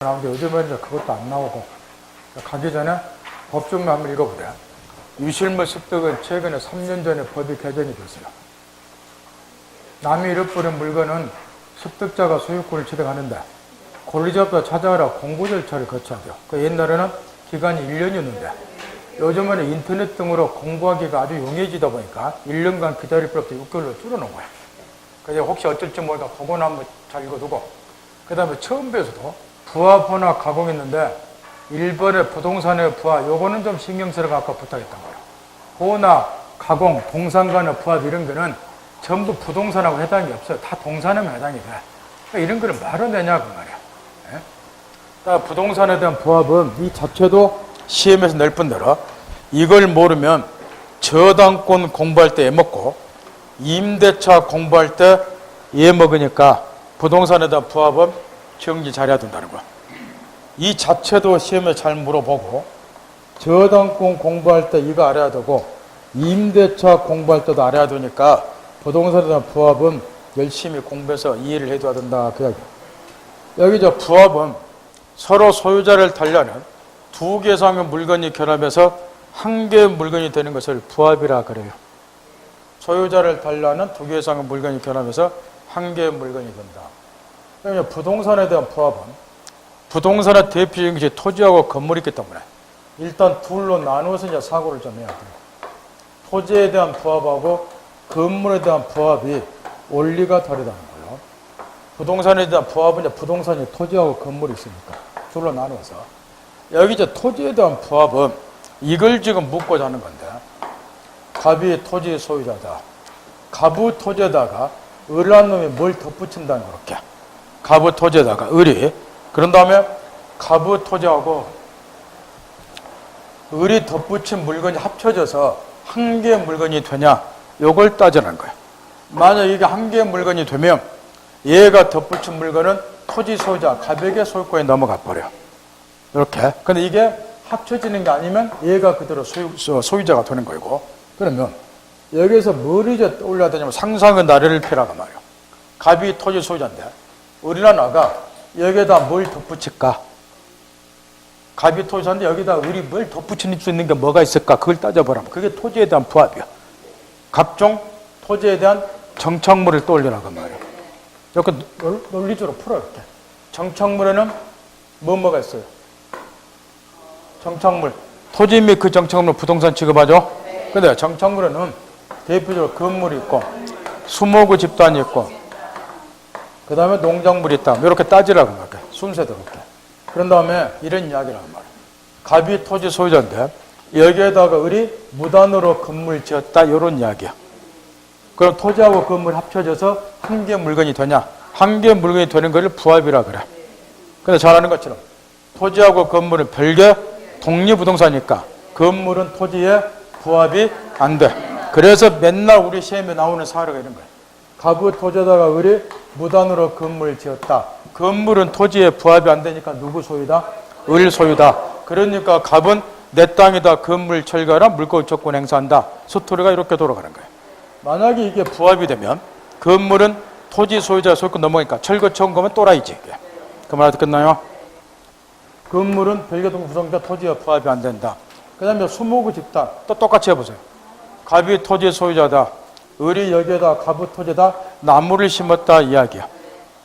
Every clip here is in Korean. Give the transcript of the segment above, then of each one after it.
나오는데 요즘은 이제 그것도 안 나오고 가기 전에 법좀 한번 읽어보래. 유실물 습득은 최근에 3년 전에 법이 개정이 됐어요. 남이 잃어버린 물건은 습득자가 소유권을 취득하는데 권리자부터 찾아가라 공고 절차를 거쳐야 돼요. 그 옛날에는 기간이 1년이었는데 요즘에는 인터넷 등으로 공부하기가 아주 용이해지다 보니까 1년간 기다릴 필요부터 6개월로 줄여놓은 거예요. 그래서 혹시 어쩔지 모르니까 그거는 한번 잘 읽어두고, 그 다음에 처음 배워서도 부하, 번화, 가공했는데 1번의 부동산의 부하, 요거는 좀 신경 쓰라고 아까 부탁했던 거예요. 번화, 가공, 동산 간의 부합 이런 거는 전부 부동산하고 해당이 없어요. 다 동산하면 해당이 돼. 그러니까 이런 거는 말을 내냐고 말이야. 예? 부동산에 대한 부합은 이 자체도 시험에서 낼 뿐더러 이걸 모르면 저당권 공부할 때 애먹고 임대차 공부할 때 애먹으니까 부동산에 대한 부합은 정리 잘해야 된다는 거야. 이 자체도 시험에 잘 물어보고 저당권 공부할 때 이거 알아야 되고 임대차 공부할 때도 알아야 되니까 부동산에 대한 부합은 열심히 공부해서 이해를 해둬야 된다 그 이야기야. 여기 저 부합은 서로 소유자를 달리하는 두 개 이상의 물건이 결합해서 한 개의 물건이 되는 것을 부합이라 그래요. 소유자를 달리하는 두 개 이상의 물건이 결합해서 한 개의 물건이 된다. 그러면 부동산에 대한 부합은 부동산의 대표적인 것이 토지하고 건물이 있기 때문에 일단 둘로 나누어서 이제 사고를 좀 해야 돼요. 토지에 대한 부합하고 건물에 대한 부합이 원리가 다르다는 거예요. 부동산에 대한 부합은 이제 부동산이 토지하고 건물이 있으니까 둘로 나누어서. 여기 이제 토지에 대한 부합은 이걸 지금 묻고자 하는 건데, 갑이 토지 소유자다. 갑의 토지에다가 을한 놈이 뭘 덧붙인다는 거렇게. 갑의 토지에다가 을이. 그런 다음에 갑의 토지하고 을이 덧붙인 물건이 합쳐져서 한 개의 물건이 되냐, 요걸 따지는 거예요. 만약 이게 한 개의 물건이 되면 얘가 덧붙인 물건은 토지 소유자, 갑에게 소유권이 넘어가 버려요. 이렇게. 근데 이게 합쳐지는 게 아니면 얘가 그대로 소유자가 되는 거고. 그러면 여기에서 뭘 이제 떠올려야 되냐면 상상의 나래를 펴라가 말이에요. 갑이 토지 소유자인데 을이나 나가 여기에다 뭘 덧붙일까? 갑이 토지자인데 여기다 을이 뭘 덧붙일 수 있는 게 뭐가 있을까? 그걸 따져보라면 그게 토지에 대한 부합이야. 각종 토지에 대한 정착물을 떠올리라고 말이에요. 이렇게 논리적으로 풀어 이렇게. 정착물에는 뭐가 있어요? 정착물. 토지 및 그 정착물 부동산 취급하죠? 근데 정착물에는 대표적으로 건물이 있고 수목의 집단이 있고 그 다음에 농작물이 있다. 이렇게 따지라고 말이야. 순서대로 이렇게. 그런 다음에 이런 이야기라고 말이야. 갑이 토지 소유자인데 여기에다가 을이 무단으로 건물 지었다. 이런 이야기야. 그럼 토지하고 건물이 합쳐져서 한 개의 물건이 되냐? 한 개의 물건이 되는 것을 부합이라 그래. 근데 잘 아는 것처럼 토지하고 건물은 별개 독립부동산이니까 건물은 토지에 부합이 안 돼. 그래서 맨날 우리 시험에 나오는 사례가 이런 거예요. 갑의 토지에다가 을이 무단으로 건물을 지었다. 건물은 토지에 부합이 안 되니까 누구 소유다? 을 소유다. 그러니까 갑은 내 땅에다 건물 철거하라 물권 조건 행사한다. 스토리가 이렇게 돌아가는 거예요. 만약에 이게 부합이 되면 건물은 토지 소유자 소유권 넘어가니까 철거 처음 가면 또라이지. 그 말 듣겠나요? 건물은 별개동 구성자 토지와 부합이 안 된다. 그 다음에 수목의 집단 또 똑같이 해보세요. 갑이 토지 소유자다. 을이 여기에다 갑의 토지에다 나무를 심었다 이야기야.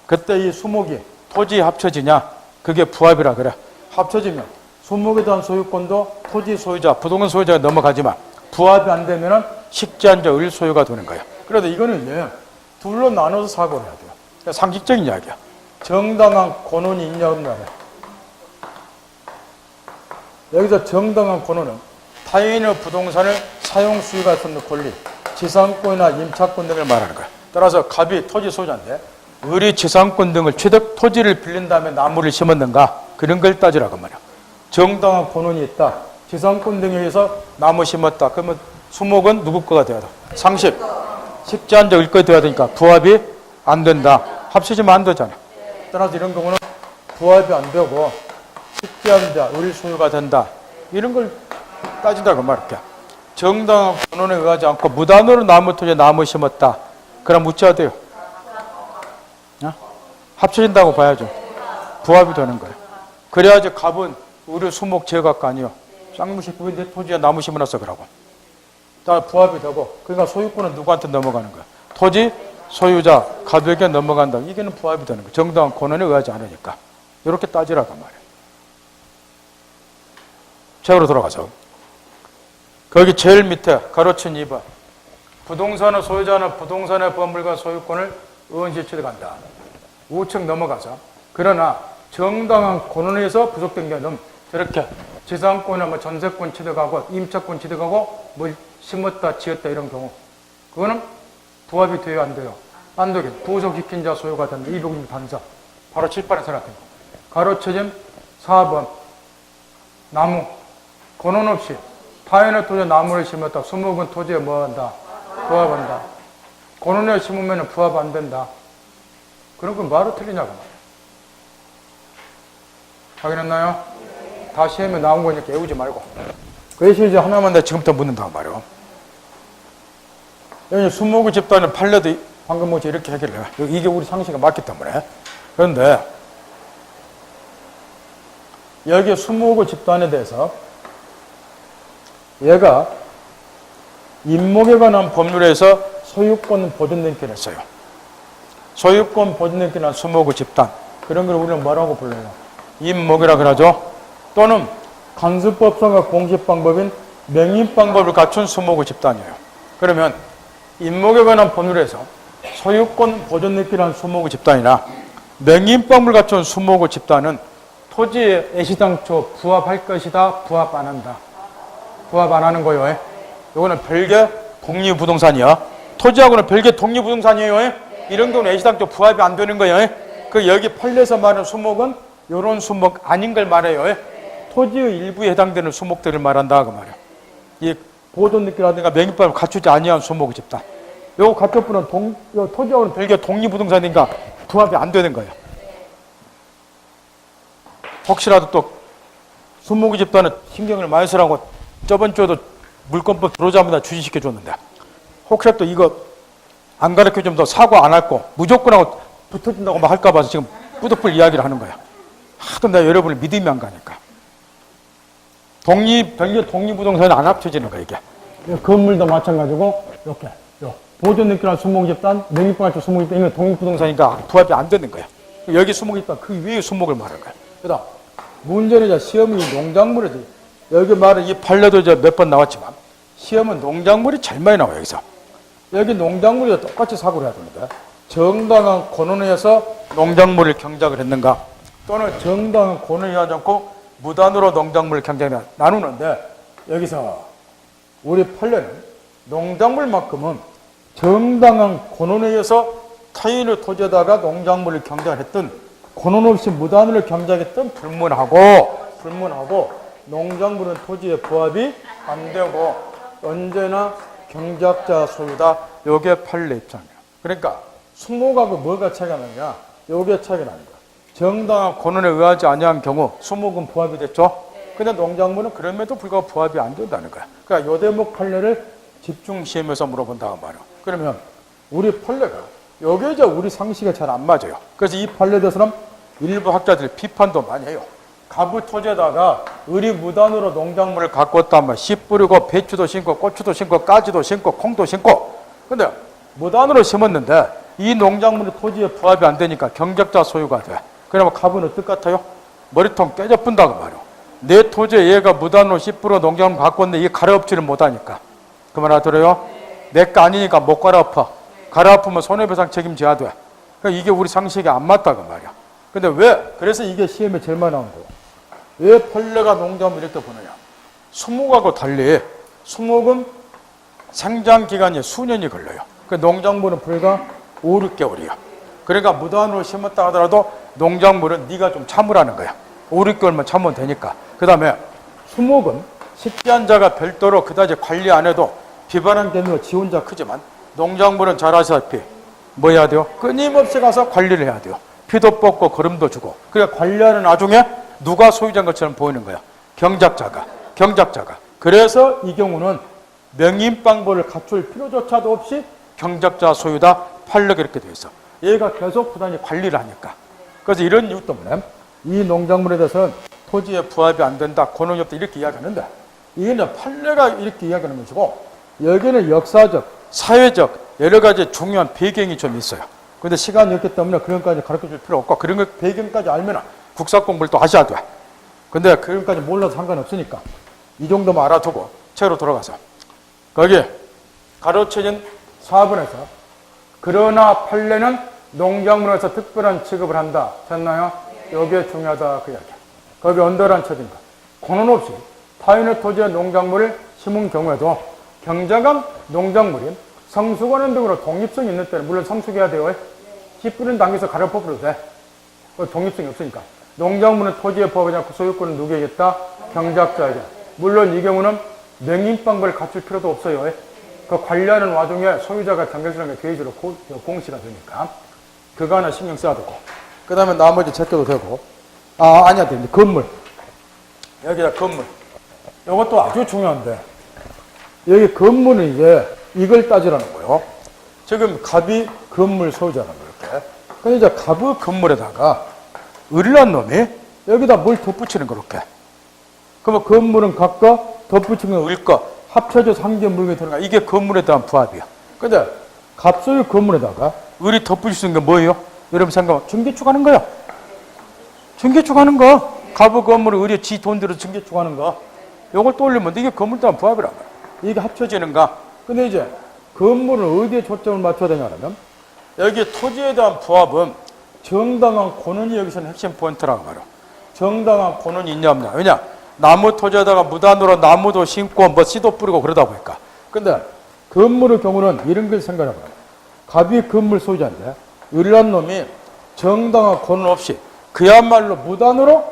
그때 이 수목이 토지 합쳐지냐? 그게 부합이라 그래. 합쳐지면 수목에 대한 소유권도 토지 소유자, 부동산 소유자가 넘어가지만 부합이 안 되면 식지한자 을 소유가 되는 거야. 그래도 이거는 이제 둘로 나눠서 사고를 해야 돼요. 상식적인 이야기야. 정당한 권한이 있냐 없냐. 여기서 정당한 권한은 타인의 부동산을 사용 수익할 수 있는 권리, 지상권이나 임차권 등을 말하는 거야. 따라서 갑이 토지 소유자인데 을이 지상권 등을 취득, 토지를 빌린 다음에 나무를 심었는가? 그런 걸 따지라고 말이야. 정당한 권한이 있다. 지상권 등에 의해서 나무 심었다. 그러면 수목은 누구 거가 돼야 돼? 상식. 식지한자 을 거가 돼야 되니까 부합이 안 된다. 합치지면 안 되잖아. 따라서 이런 경우는 부합이 안 되고 식지한자 을 소유가 된다. 이런 걸 따진다고 말이야. 정당한 권한에 의하지 않고 무단으로 나무 토지에 나무 심었다. 그럼 묻혀야 돼요. 합쳐진다고 봐야죠. 부합이 되는 거예요. 그래야지 갑은 우리 수목 제어할 거 아니에요. 쌍무식 내 토지에 나무 심어놨어 그러고. 다 부합이 되고. 그러니까 소유권은 누구한테 넘어가는 거야? 토지 소유자 갑에게 넘어간다. 이게는 부합이 되는 거야. 정당한 권한에 의하지 않으니까. 이렇게 따지라고 말이에요. 책으로 돌아가서. 거기 제일 밑에 가로친 2번. 부동산의 소유자는 부동산의 건물과 소유권을 의원시 취득한다. 우측 넘어가서. 그러나 정당한 권한에 의해서 부속된 경우는 저렇게 지상권이나 뭐 전세권 취득하고 임차권 취득하고 뭘 심었다 지었다 이런 경우 그거는 부합이 돼요 안 돼요? 안 되게 부속시킨 자 소유가 된다. 206 단서 바로 칠판에 써놨던 거. 가로쳐짐 4번 나무 권한 없이 타인의 토지에 나무를 심었다. 수목은 토지에 뭐 한다? 부합한다. 권한에 심으면 부합 안 된다. 그런 건 말로 틀리냐고 말이야. 확인했나요? 다 시험에 나온 거니까 외우지 말고. 그래서 이제 하나만 내가 지금부터 묻는다고 말이요. 여기 수목의 집단은 판례도 방금 뭐지 이렇게 해결해요. 이게 우리 상식에 맞기 때문에. 그런데 여기 수목의 집단에 대해서 얘가 임목에 관한 법률에서 소유권 보존등기를 했어요. 소유권 보존등기는 수목의 집단. 그런 걸 우리는 뭐라고 불러요? 임목이라 그러죠. 또는 간수법상과 공시방법인 명의방법을 갖춘 수목의 집단이에요. 그러면 임목에 관한 법률에서 소유권 보존등기라는 수목의 집단이나 명의방법을 갖춘 수목의 집단은 토지에 애시당초 부합할 것이다. 부합 안 한다. 부합 안 하는 거예요. 이거는 별개 독립부동산이야. 토지하고는 별개 독립부동산이에요. 이런 경우는 애시당초 부합이 안 되는 거예요. 그 여기 판례에서 말하는 수목은 이런 수목 아닌 걸 말해요. 토지의 일부에 해당되는 수목들을 말한다 그 말이야. 이 보존등기라든가 명의법을 갖추지 아니한 수목의 집단. 요거 갖출 분은 토지하고는 별개 독립부동산이니까 부합이 안 되는 거예요. 혹시라도 또 수목의 집단은 신경을 많이 쓰라고 저번 주에도 물권법 들어오자마자 주시시켜 줬는데 혹시라도 이거 안 가르쳐주면 더 사고 안 할 거 무조건 하고 붙어진다고 막 할까 봐서 지금 뿌듯풀 이야기를 하는 거야. 하도 내가 여러분을 믿음이 안 가니까. 별개 독립부동산이 안 합쳐지는 거야 이게. 건물도 마찬가지고 이렇게 보존등기란 수목집단, 명의법을 수목집단 이거 독립부동산이니까 부합이 안 되는 거야. 여기 수목집단 그 위에 수목을 말하는 거야. 그다음 문제는 이제 시험이 농작물이지. 여기 말은 이 판례도 이제 몇 번 나왔지만 시험은 농작물이 제일 많이 나와요 여기서. 여기 농작물이 똑같이 사고를 해야 됩니다. 정당한 권한에 의해서 농작물을 경작을 했는가 또는 정당한 권한에 의하지 않고 무단으로 농작물을 경작을 나누는데 여기서 우리 판례는 농작물만큼은 정당한 권한에 의해서 타인의 토지에다가 농작물을 경작했던 권한 없이 무단으로 경작했던 불문하고 농작물은 토지에 부합이 안 되고 언제나 경작자 소유다. 요게 판례 입장이에요. 그러니까 수목하고 뭐가 차이가 나냐? 요게 차이가 나는 거야. 정당한 권한에 의하지 아니한 경우 수목은 부합이 됐죠. 근데 농작물은 그럼에도 불구하고 부합이 안 된다는 거야. 그러니까 요 대목 판례를 집중 시험에서 물어본다고 말이야. 그러면 우리 판례가 요게 이제 우리 상식에 잘 안 맞아요. 그래서 이 판례에 대해서는 일부 학자들이 비판도 많이 해요. 가부 토지에다가 의리 무단으로 농작물을 갖고 왔다면 씨 뿌리고 배추도 심고 고추도 심고 가지도 심고 콩도 심고 근데 무단으로 심었는데 이 농작물이 토지에 부합이 안 되니까 경작자 소유가 돼. 그러면 가부는 뜻 같아요? 머리통 깨져뿐다고 말이야. 내 토지에 얘가 무단으로 씨 뿌려 농작물 갖고 왔는데 이게 갈아엎지를 못하니까 그 말 알아들어요? 내 거 아니니까 못 갈아엎어. 갈아엎으면 손해배상 책임져야 돼. 그러니까 이게 우리 상식에 안 맞다고 말이야. 근데 왜? 그래서 이게 시험에 제일 많이 나온 거예요. 왜 판례가 농작물 이렇게 보느냐? 수목하고 달리 수목은 생장기간이 수년이 걸려요. 그 농작물은 불과 5, 6개월이야. 그러니까 무단으로 심었다 하더라도 농작물은 네가 좀 참으라는 거야. 5, 6개월만 참으면 되니까. 그 다음에 수목은 식기한 자가 별도로 그다지 관리 안 해도 비바람 때문에 지 혼자 크지만 농작물은 잘 아시다시피 뭐 해야 돼요? 끊임없이 가서 관리를 해야 돼요. 피도 뽑고 거름도 주고. 그러니까 관리하는 나중에 누가 소유자인 것처럼 보이는 거야. 경작자가. 그래서 이 경우는 명의방법을 갖출 필요조차도 없이 경작자 소유다. 판례가 이렇게 되어 있어. 얘가 계속 부단히 관리를 하니까. 그래서 이런 이유 때문에 이 농작물에 대해서는 토지의 부합이 안 된다, 권한이 없다 이렇게 이야기하는데 이게 이제 판례가 이렇게 이야기하는 것이고 여기는 역사적, 사회적 여러 가지 중요한 배경이 좀 있어요. 근데 시간이 없기 때문에 그런 것까지 가르쳐 줄 필요 없고 그런 거 배경까지 알면 국사 공부를 또 하셔야 돼. 근데 그런 것까지 몰라도 상관없으니까 이 정도만 알아두고 책으로 돌아가서 거기 가르쳐진 4번에서 그러나 판례는 농작물에서 특별한 취급을 한다. 됐나요? 여기에 중요하다 그 이야기야. 거기 언더란 쳐진 거. 권한 없이 타인의 토지에 농작물을 심은 경우에도 경작한 농작물인 성수관원 등으로 독립성이 있는 때는 물론 성숙해야 돼요. 씨 뿌린 당겨서 가려 퍼부어도 돼. 독립성이 없으니까. 농작물은 토지의 법이지 않고 소유권은 누구에게 있다? 경작자에게. 물론 이 경우는 명인방법을 갖출 필요도 없어요. 그 관리하는 와중에 소유자가 경작이라는 게 개의적으로 공시가 되니까 그거 하나 신경 써야 되고 그 다음에 나머지 제껴도 되고 아니야 돼. 건물. 여기다 건물. 이것도 아주 중요한데 여기 건물은 이제 이걸 따지라는 거예요. 지금 갑이 건물 소유자라는 거예요. 이렇게. 근데 이제 갑의 건물에다가 을이란 놈이 여기다 뭘 덧붙이는 거 이렇게. 그러면 건물은 갑과 덧붙이는 을과 합쳐져서 한 개 물건이 들어가. 이게 건물에 대한 부합이야. 근데 갑 소유 건물에다가 을이 덧붙일 수 있는 게 뭐예요? 여러분 생각하면 증개축 하는 거야. 증개축 하는 거. 갑의 건물을 을이 지 돈대로 증개축 하는 거. 요걸 떠올리면 이게 건물에 대한 부합이란 거야. 이게 합쳐지는가? 근데 이제 건물은 어디에 초점을 맞춰야 되냐면 여기 토지에 대한 부합은 정당한 권한이 여기서는 핵심 포인트라고 말이야. 정당한 권한이 있냐 없냐. 왜냐? 나무 토지에다가 무단으로 나무도 심고 뭐 씨도 뿌리고 그러다 보니까. 근데 건물의 경우는 이런 걸 생각해봐요. 갑이 건물 소유자인데 을이란 놈이 정당한 권한 없이 그야말로 무단으로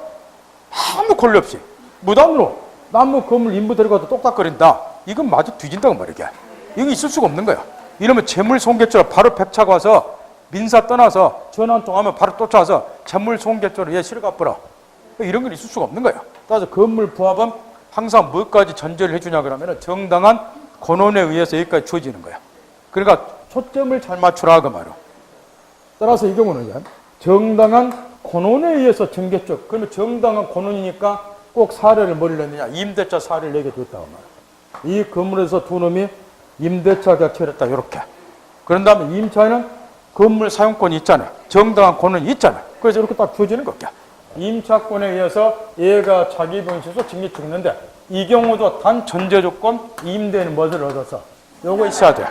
아무 권리 없이 무단으로 나무 건물 인부 데려가도 똑딱거린다. 이건 마저 뒤진다고 말이야. 이거 있을 수가 없는 거야. 이러면 재물 손괴죄로 바로 백차가 와서 민사 떠나서 전화 한 통 하면 바로 쫓아와서 재물 손괴죄로 얘 실어가버려. 이런 건 있을 수가 없는 거야. 따라서 건물 부합은 항상 뭐까지 전제를 해주냐 그러면 정당한 권한에 의해서 여기까지 주어지는 거야. 그러니까 초점을 잘 맞추라 그 말이야. 따라서 이 경우는 정당한 권한에 의해서 전개적. 그러면 정당한 권한이니까 꼭 사례를 뭐를 냈느냐. 임대차 사례를 내게 됐다고 말이야. 이 건물에서 두 놈이 임대차 계약을 했다. 이렇게. 그런 다음에 임차에는 건물 사용권이 있잖아요. 정당한 권한이 있잖아요. 그래서 이렇게 딱 주어지는 거야. 임차권에 의해서 얘가 자기 병실에서 증기 죽는데 이 경우도 단 전제 조건 임대인은 뭐를 얻어서 요거 있어야 돼.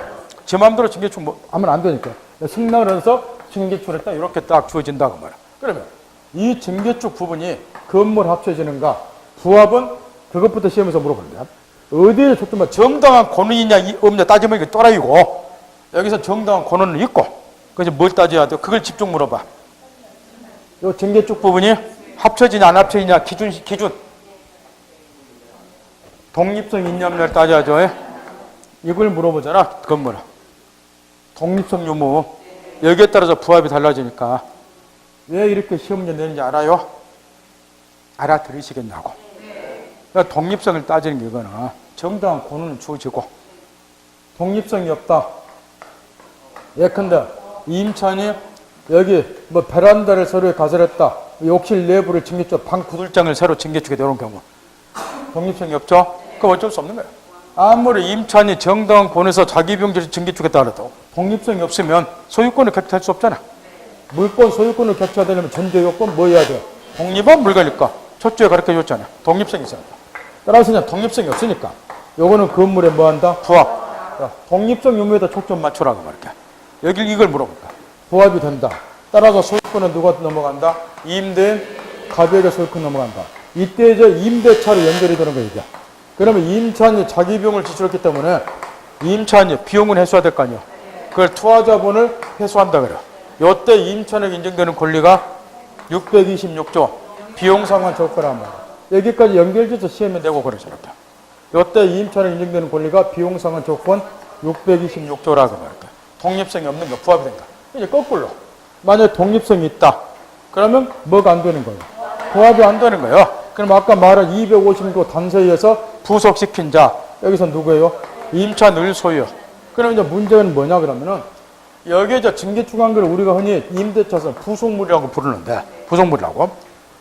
제 마음대로 증기축 뭐 하면 안 되니까 승낙을 해서 증기축을 했다. 이렇게 딱 주어진다고 말이야. 그러면 이 증기축 부분이 건물 합쳐지는가 부합은 그것부터 시험에서 물어보는데 어디에 초점만 정당한 권한이냐 없냐 따지면 이게 또라이고 여기서 정당한 권한은 있고 그래서 뭘 따져야 돼? 그걸 집중 물어봐. 요 증개축 부분이 합쳐지냐 안 합쳐지냐 기준 독립성 있냐 없냐를 따져야죠. 이걸 물어보잖아. 건물 독립성 유무 여기에 따라서 부합이 달라지니까 왜 이렇게 시험 문제 내는지 알아요? 알아들으시겠냐고. 그러니까 독립성을 따지는 게 이거는 정당한 권한은 주어지고 독립성이 없다. 예컨대 임차인이 여기 뭐 베란다를 서로에 가설했다. 욕실 내부를 증개축 방 구들장을 새로 증개축에 이런 경우 독립성이 없죠? 그럼 어쩔 수 없는 거예요. 아무리 임차인이 정당한 권에서 자기 병지를 증개축했다 하더라도 독립성이 없으면 소유권을 격퇴할 수 없잖아. 물권 소유권을 격퇴하려면 전제 요건 뭐 해야 돼요? 독립한 물건일까? 첫째 가르쳐 줬잖아. 독립성이 있어야 돼. 따라서 그냥 독립성이 없으니까 요거는 건물에 뭐 한다? 부합. 독립성 유무에다 초점 맞추라고 말이야. 여기 이걸 물어볼까? 부합이 된다. 따라서 소유권은 누가 넘어간다? 임대인 갑에게 소유권 넘어간다. 이때 이제 임대차로 연결이 되는 거야, 이게. 그러면 임차인이 자기 비용을 지출했기 때문에 임차인이 비용은 해소해야 될 거 아니야. 그걸 투하자본을 회수한다 그래. 요때 임차인에게 인정되는 권리가 626조 비용상환 조건이란 말이야. 여기까지 연결돼서 시험에 내고 그러잖아. 요때 임차인에게 인정되는 권리가 비용상환 조건 626조라고 말이야. 독립성이 없는 거 부합이 된다. 이제 거꾸로 만약에 독립성이 있다. 그러면 뭐가 안 되는 거예요? 부합이 안 되는 거예요. 그럼 아까 말한 256조 단서에서 부속시킨 자 여기서 누구예요? 임차인 을 소유. 그럼 이제 문제는 뭐냐 그러면은 여기에 이제 증개축한 걸 우리가 흔히 임대차에서 부속물이라고 부르는데 부속물이라고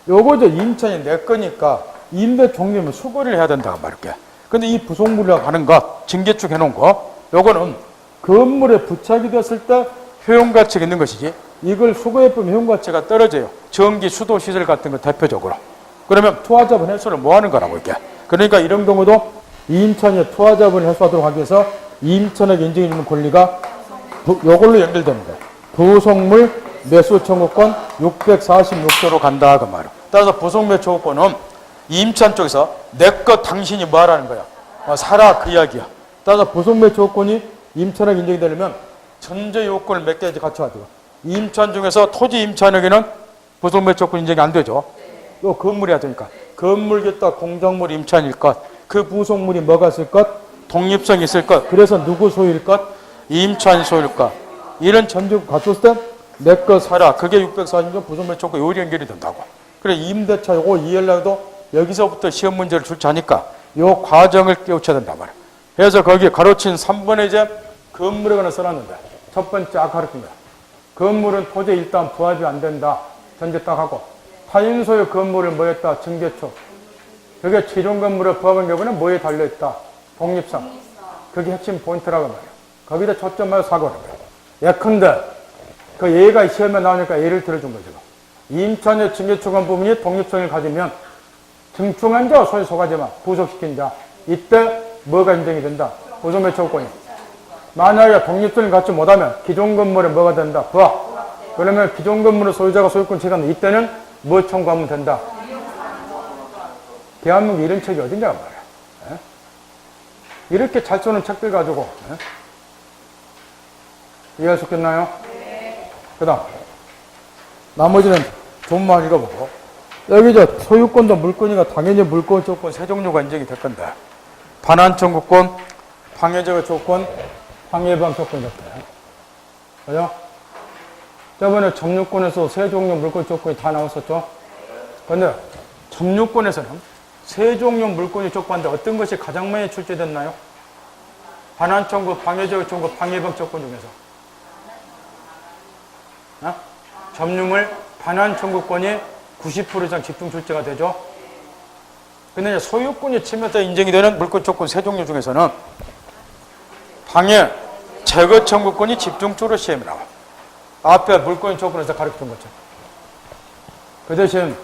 요거 저 임차인이 내 거니까 임대 종료면 수거를 해야 된다고 말할게. 근데 이 부속물이라고 하는 것, 징계축 해놓은 거, 요거는 건물에 부착이 됐을 때 효용가치가 있는 것이지, 이걸 수거해보면 효용가치가 떨어져요. 전기, 수도, 시설 같은 거 대표적으로. 그러면 투하자본 해소를 뭐 하는 거라고 이렇게. 그러니까 이런 경우도 임차인이 투하자본 해소하도록 하기 위해서 임차인에게 인정해주는 권리가 요걸로 연결됩니다. 부속물 매수 청구권 646조로 간다 그 말이야. 따라서 부속물 청구권은 임차인 쪽에서 내 것 당신이 뭐 하라는 거야. 사라 그 이야기야. 따라서 부속물 청구권이 임차인에게 인정이 되려면 전제 요건을 몇 가지 갖춰야 돼요. 임차인 중에서 토지 임차인에게는 부속물 청구권 인정이 안 되죠. 또 건물이야 되니까. 건물겠다 공작물 임차인일 것. 그 부속물이 뭐가 있을 것? 독립성이 있을 것. 그래서 누구 소유일 것? 임차인 소유일 것. 이런 전제를 갖췄을 때 내 거 사라. 그게 640조 부속물 청구권 요리 연결이 된다고. 그래 임대차 요거 이해하려도 여기서부터 시험 문제를 출제하니까 요 과정을 깨우쳐야 된단 말이야. 그래서 거기에 가로친 3번에 이제 건물에 관해 써놨는데 첫 번째 아까 가르친 거야. 건물은 토지에 일단 부합이 안 된다. 전제 딱 하고 타인 소유 건물을 뭐 했다? 증개축. 그게 최종 건물에 부합한 경우는 뭐에 달려있다? 독립성. 그게 핵심 포인트라고 말이야. 거기다 초점을 사고하는 거야. 예컨대 그 예가 시험에 나오니까 예를 들어준 거죠. 임차인의 증개축한 부분이 독립성을 가지면 증축한 자 소유 소가지만 부속시킨 자 이때 뭐가 인정이 된다? 부속물 청구권이. 만약에 독립성을 갖지 못하면 기존 건물에 뭐가 된다? 부합. 그러면 기존 건물의 소유자가 소유권 취득하는 이때는 뭐 청구하면 된다? 대한민국에 이런 책이 어딘가 말이야. 에? 이렇게 잘 쓰는 책들 가지고 이해할 수 있겠나요? 네. 그 다음 나머지는 좀만 읽어보고 여기 저 소유권도 물권이가 당연히 물권 조건 세 종류가 인정이 될 건데 반환 청구권, 방해제거 조건, 방해방 조건 이렇게. 그죠? 저번에 점유권에서 세 종류 물권 조건이 다 나왔었죠? 근데 점유권에서는 세 종류 물권이 조건인데 어떤 것이 가장 많이 출제됐나요? 반환 청구, 방해제거 청구, 방해방 조건 중에서. 점유물 반환 청구권이 90% 이상 집중 출제가 되죠. 근데 소유권이 침해자 인정이 되는 물권 조건 세 종류 중에서는 방해, 제거 청구권이 집중적으로 시험에 나와. 앞에 물권 조건에서 가르쳐준 거죠. 그 대신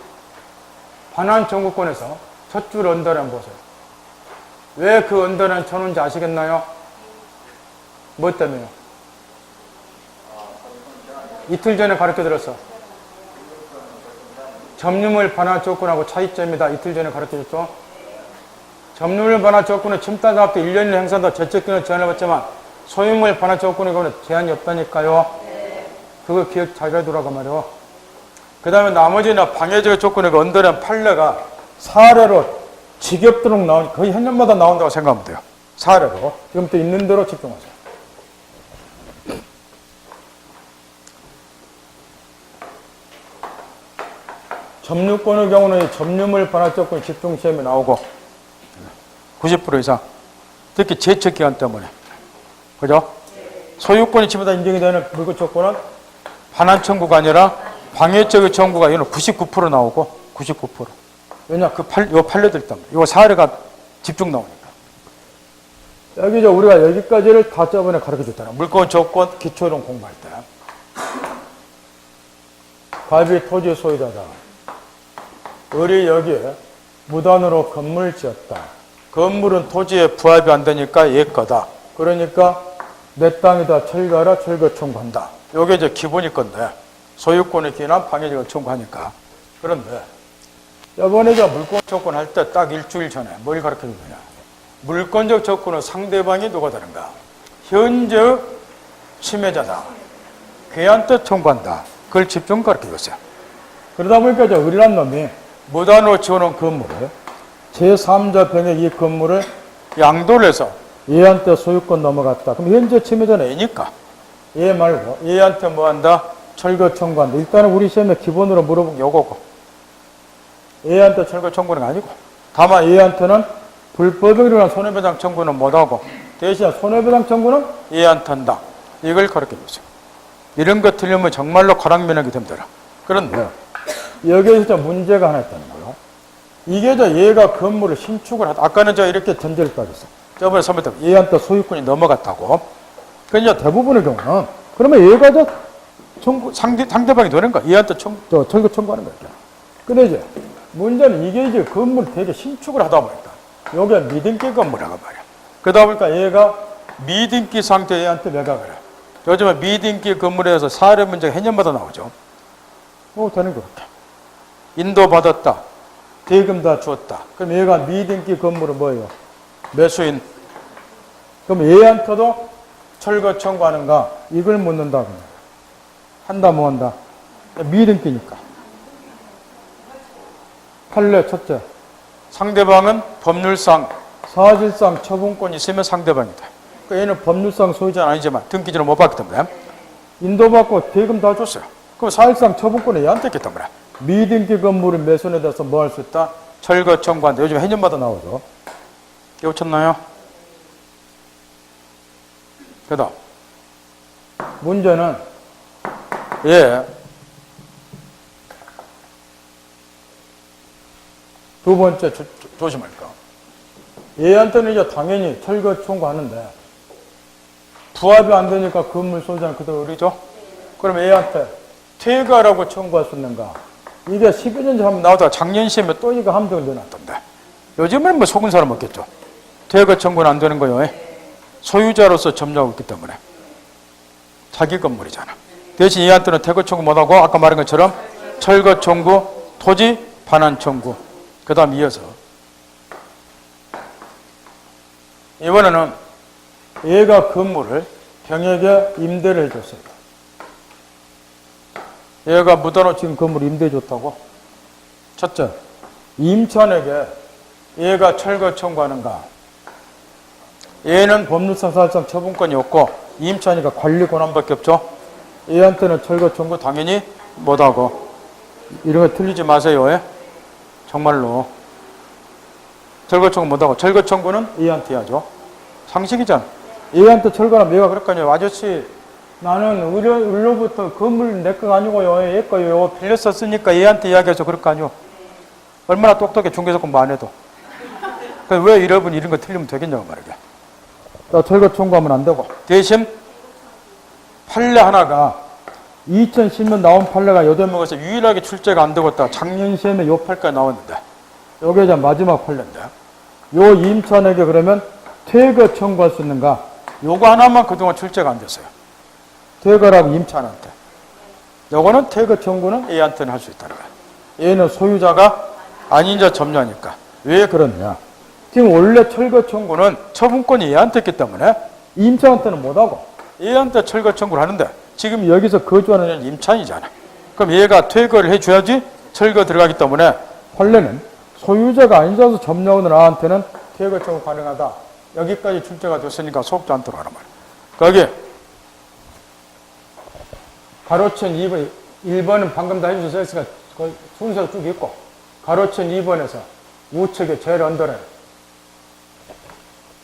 반환 청구권에서 첫 줄 언더를 한번 보세요. 왜 그 언더는 쳐놓은지 아시겠나요? 뭐 때문에요? 이틀 전에 가르쳐드렸어. 점유물 반환 조건하고 차이점이다. 이틀 전에 가르쳐줬죠. 점유물 반환 조건은 침탈사업도 1년 행사한다. 제척기는 제한을 받지만 소유물 반환 조건에 관해 제한이 없다니까요. 그거 기억 잘 해두라고 말이요. 그 다음에 나머지는 방해제거 조건의 언더는 판례가 사례로 지겹도록 나오니 거의 한 년마다 나온다고 생각하면 돼요. 사례로. 지금부터 있는 대로 집중하세요. 점유권의 경우는 점유물 반환 조건이 집중시험에 나오고 90% 이상 특히 제척기간 때문에 그죠? 소유권이 침해다 인정이 되는 물권 조건은 반환 청구가 아니라 방해제거 청구가 이거는 99% 나오고 99%. 왜냐? 요 판례들 때문에. 요 사례가 집중 나오니까. 여기 우리가 여기까지를 다 저번에 가르쳐 줬잖아. 물권 조건 기초이론 공부할 때. 갑이 토지 소유자다. 우리 여기에 무단으로 건물 지었다. 건물은 토지에 부합이 안 되니까 얘 거다. 그러니까 내 땅이다 철거하라 철거 청구한다. 요게 이제 기본일 건데 소유권에 기인한 방해제거 청구하니까. 그런데 이번에 물권 조건 할 때 딱 일주일 전에 뭘 가르쳐 준 거냐. 물권적 조건은 상대방이 누가 되는가. 현재 침해자다. 걔한테 청구한다. 그걸 집중 가르쳐 줬어요. 그러다 보니까 이제 의리란 놈이 무단으로 지어놓은 건물을 제3자 병의 이 건물을 양도를 해서 얘한테 소유권 넘어갔다. 그럼 현재 침해자는 얘니까 얘 말고 얘한테 뭐 한다? 철거 청구한다. 일단은 우리 시험에 기본으로 물어본 게 요거고 얘한테 철거 청구는 아니고 다만 얘한테는 불법에 일어난 손해배상 청구는 못하고 대신 손해배상 청구는 얘한테 한다. 이걸 가르쳐 줬어요. 이런 거 틀리면 정말로 가랑면하게 됩니다. 그런데 여기에서 저 문제가 하나 있다는 거예요. 이게 얘가 건물을 신축을 하다. 아까는 이렇게 전제를 따졌어. 저번에 설명 때 얘한테 소유권이 넘어갔다고. 그러니까 대부분의 경우는 그러면 얘가 상대방이 되는 거야. 얘한테 철거 청구하는 거야. 근데 이제 문제는 이게 이제 건물을 되게 신축을 하다 보니까 여기가 미등기 건물이라고 말이야. 그러다 보니까 얘가 미등기 상태에 얘한테 매각을 해. 요즘에 미등기 건물에 대해서 사례 문제가 해년마다 나오죠. 되는 거 같아. 인도받았다. 대금 다 주었다. 그럼 얘가 미등기 건물은 뭐예요? 매수인. 그럼 얘한테도 철거 청구하는가? 이걸 묻는다. 한다 뭐 한다? 미등기니까. 판례 첫째. 상대방은 법률상, 사실상 처분권이 있으면 상대방이다. 그러니까 얘는 법률상 소유자는 아니지만 등기지는 못 받기 때문에 인도받고 대금 다 줬어요. 그럼 사실상 처분권이 얘한테 있기 때문에 미등기 건물을 매수에 대해서 뭐 할 수 있다? 철거 청구한다. 요즘 해년마다 나오죠. 깨우쳤나요? 그 다음 문제는 두 번째 조심할 거. 얘한테는 이제 당연히 철거 청구하는데 부합이 안 되니까 건물 소유자는 그대로 의리죠. 그럼 얘한테 퇴가라고 청구할 수 있는가? 이게 12년 전에 한번 나오다가 작년 시험에 또 이거 함정을 넣어놨던데. 요즘은 뭐 속은 사람 없겠죠. 퇴가 청구는 안 되는 거예요. 소유자로서 점유하고 있기 때문에. 자기 건물이잖아. 대신 얘한테는 퇴거 청구 못하고 아까 말한 것처럼 철거 청구, 토지 반환 청구. 그 다음 이어서 이번에는 얘가 건물을 병에게 임대를 해줬어요. 얘가 무단으로 지금 건물 임대해줬다고? 첫째, 임차인에게 얘가 철거 청구하는가? 얘는 법률상 사실상 처분권이 없고 임차인이니까 관리 권한밖에 없죠. 얘한테는 철거 청구 당연히 못하고. 이런 거 틀리지 마세요. 정말로. 철거 청구 못하고. 철거 청구는 얘한테 해야죠. 상식이잖아. 얘한테 철거하면 얘가 그럴 거 아니에요. 아저씨, 나는 의료부터 건물 내 거 아니고요. 얘 거요. 빌렸었으니까 얘한테 이야기해서 그럴 거 아니요. 얼마나 똑똑해. 중개사 공부 안 해도. 왜 여러분 이런 거 틀리면 되겠냐고 말이야. 철거 청구하면 안 되고. 대신 판례 하나가 2010년 나온 판례가 8명에서 유일하게 출제가 안 되고 있다. 작년 시험에 요 판례가 나왔는데 요게 이제 마지막 판례인데 요 임차인에게 그러면 퇴거 청구할 수 있는가? 요거 하나만 그동안 출제가 안 됐어요. 퇴거라고 임차인한테. 요거는 퇴거 청구는 A한테는 할 수 있다는 거야. 얘는 소유자가 아닌 자 점유하니까. 왜 그러느냐? 지금 원래 철거 청구는 처분권이 얘한테 있기 때문에 임차인한테는 못하고 얘한테 철거 청구를 하는데 지금 여기서 거주하는 애는 임차인이잖아. 그럼 얘가 퇴거를 해줘야지 철거 들어가기 때문에 판례는 소유자가 아닌 자서 점유하는 아한테는 퇴거 청구 가능하다. 여기까지 출제가 됐으니까 속지 않도록 하란 말이야. 거기 가로천 2번, 1번은 방금 다 해주셔서 했으니까 순서가 쭉 있고 가로천 2번에서 우측에 제일 언더에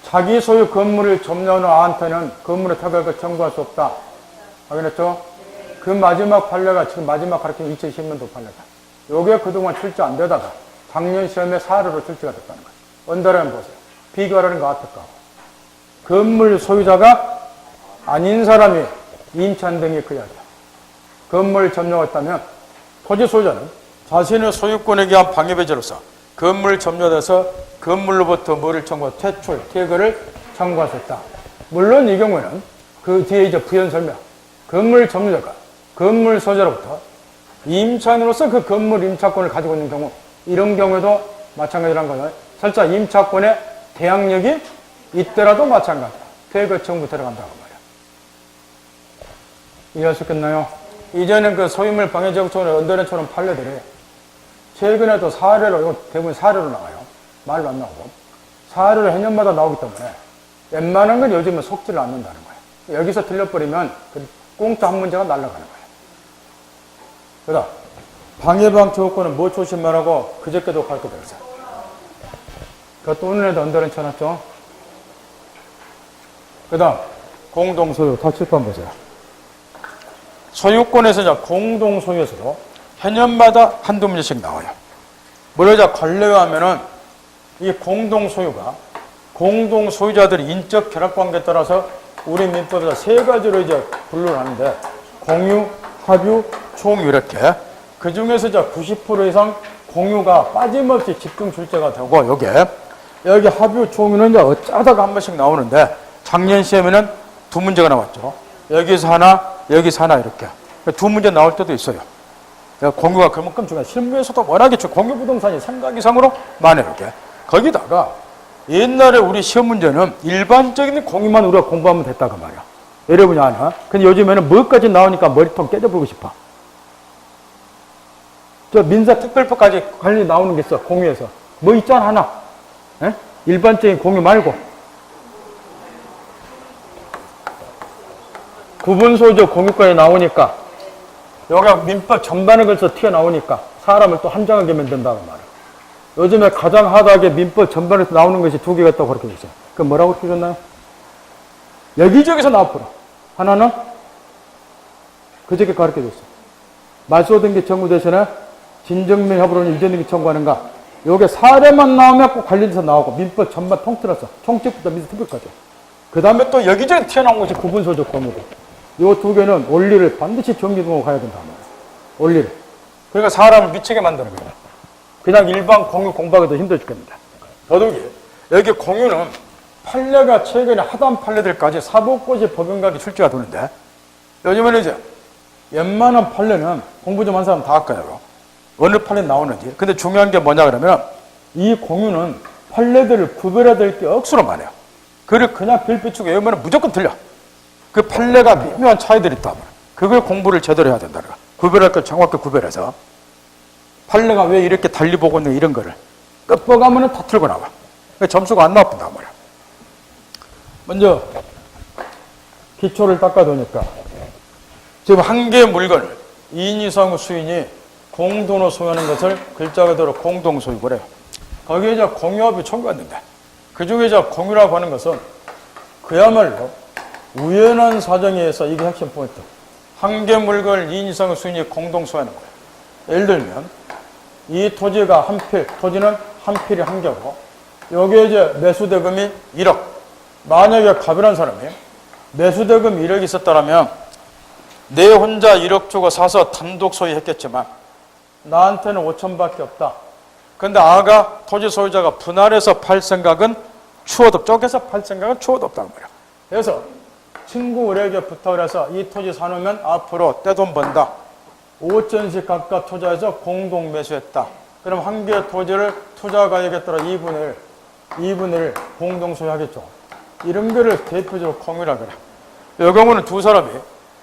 자기 소유 건물을 점유하는 아한테는 건물의 퇴거를 청구할 수 없다. 확인했죠? 그 마지막 판례가 지금 마지막 가르치는 2010년도 판례다. 요게 그동안 출제 안 되다가 작년 시험에 사례로 출제가 됐다는 거예요. 언더에 보세요. 비교하라는 거 같을까? 건물 소유자가 아닌 사람이 임차인 등이 그 이야기야. 건물 점유했다면 토지 소유자는 자신의 소유권에 대한 방해배제로서 건물 점유돼서 건물로부터 뭐를 청구해? 퇴출, 퇴거를 청구할 수 있다. 물론 이 경우에는 그 뒤에 이제 부연 설명. 건물 점유자가 건물 소유자로부터 임차인으로서 그 건물 임차권을 가지고 있는 경우 이런 경우에도 마찬가지라는 거예요. 설사 임차권에 대항력이 있더라도 마찬가지다. 퇴거 청구 들어간다고 말이야. 이해할 수 있겠나요? 이전엔 그 소유물 방해제국처럼 언더랜처럼 판례들이 최근에도 사례로, 이거 대부분 사례로 나와요. 말로 안 나오고. 사례로 해년마다 나오기 때문에 웬만한 건 요즘은 속지를 않는다는 거예요. 여기서 틀려버리면 공짜 한 문제가 날아가는 거예요. 그 다음, 방해방 조건은 뭐 조심하라고 그저께도 가르쳐 드렸어요. 그것도 오늘에도 언더랜 쳐놨죠. 그 다음, 공동소유. 다 칠판 보세요. 소유권에서 이제 공동소유에서도 해년마다 한두 문제씩 나와요. 뭐라자 관례하면은 이 공동 소유가 공동 소유자들의 인적 결합 관계에 따라서 우리 민법에서 세 가지로 이제 분류를 하는데 공유, 합유, 총유 이렇게 그 중에서 이제 90% 이상 공유가 빠짐없이 집중 출제가 되고 여기 합유, 총유는 이제 어쩌다가 한 번씩 나오는데 작년 시험에는 두 문제가 나왔죠. 여기서 하나, 여기서 하나 이렇게 두 문제 나올 때도 있어요. 공유가 그만큼 중요해. 실무에서도 워낙에 공유 부동산이 생각 이상으로 많아요. 이렇게 거기다가 옛날에 우리 시험 문제는 일반적인 공유만 우리가 공부하면 됐다 그 말이야. 여러분이 아나? 근데 요즘에는 뭐까지 나오니까 머리통 깨져버리고 싶어. 저 민사특별법까지 관련이 나오는 게 있어. 공유에서 뭐 있잖아 하나. 에? 일반적인 공유 말고 구분소유적 공유권이 나오니까 여기가 민법 전반을 걸쳐 튀어나오니까 사람을 또 한장하게 만든다고 말이야. 요즘에 가장 하다하게 민법 전반에서 나오는 것이 두 개가 있다고 그렇게 있어요. 그럼 뭐라고 쓰셨나요? 여기저기서 나왔구나. 하나는 그저께 가르쳐줬어요. 말소등기 청구 대신에 진정명 협의로는 이전등기 청구하는가. 요게 사례만 나오면 꼭 관련돼서 나오고 민법 전반 통틀어서 총칙부터 민사특별까지. 그 다음에 또 여기저기 튀어나온 것이 구분소유적 공유고. 요 두 개는 원리를 반드시 정리하고 가야 된다 말이에요. 원리를. 그러니까 사람을 미치게 만드는 거예요. 그냥 일반 공유 공부하기도 힘들어 죽겠습니다. 더욱이 여기 공유는 판례가 최근에 하단 판례들까지 사법고시 법원각이 출제가 되는데 요즘에는 이제 웬만한 판례는 공부 좀 한 사람 다 할까요? 어느 판례 나오는지. 근데 중요한 게 뭐냐 그러면 이 공유는 판례들을 구별해야 될 게 억수로 많아요. 그걸 그냥 빌비추고 외우면 무조건 틀려. 그 판례가 미묘한 차이들이 있다. 그걸 공부를 제대로 해야 된다. 구별할 걸 정확히 구별해서 판례가 왜 이렇게 달리 보고 있는 이런 거를 끝보가면은 다 틀고 나와. 점수가 안 나쁜단 말이야. 먼저 기초를 닦아두니까 지금 한 개의 물건을 2인 이상의 수인이 공동으로 소유하는 것을 글자 그대로 공동소유고 그래요. 거기에 이제 공유합이 청구했는데 그 중에 이제 공유라고 하는 것은 그야말로 우연한 사정에 의해서 이게 핵심 포인트. 한 개 물건을 2인 이상의 수인이 공동 소유하는 거예요. 예를 들면 이 토지가 한 필, 토지는 한 필이 한 개고 여기에 이제 매수대금이 1억. 만약에 갑이라는 사람이 매수대금 1억이 있었다면 내 혼자 1억 주고 사서 단독 소유했겠지만 나한테는 5천밖에 없다. 근데 아가 토지 소유자가 분할해서 팔 생각은 추워도 쪼개서 팔 생각은 추워도 없다는 거야. 그래서 친구 의뢰에게 부탁을 해서 이 토지 사놓으면 앞으로 떼돈 번다. 5천씩 각각 투자해서 공동 매수했다. 그럼 한 개의 토지를 투자 가액에 따라 2분의 1 공동 소유하겠죠. 이런 거를 대표적으로 공유라 그래. 이 경우는 두 사람이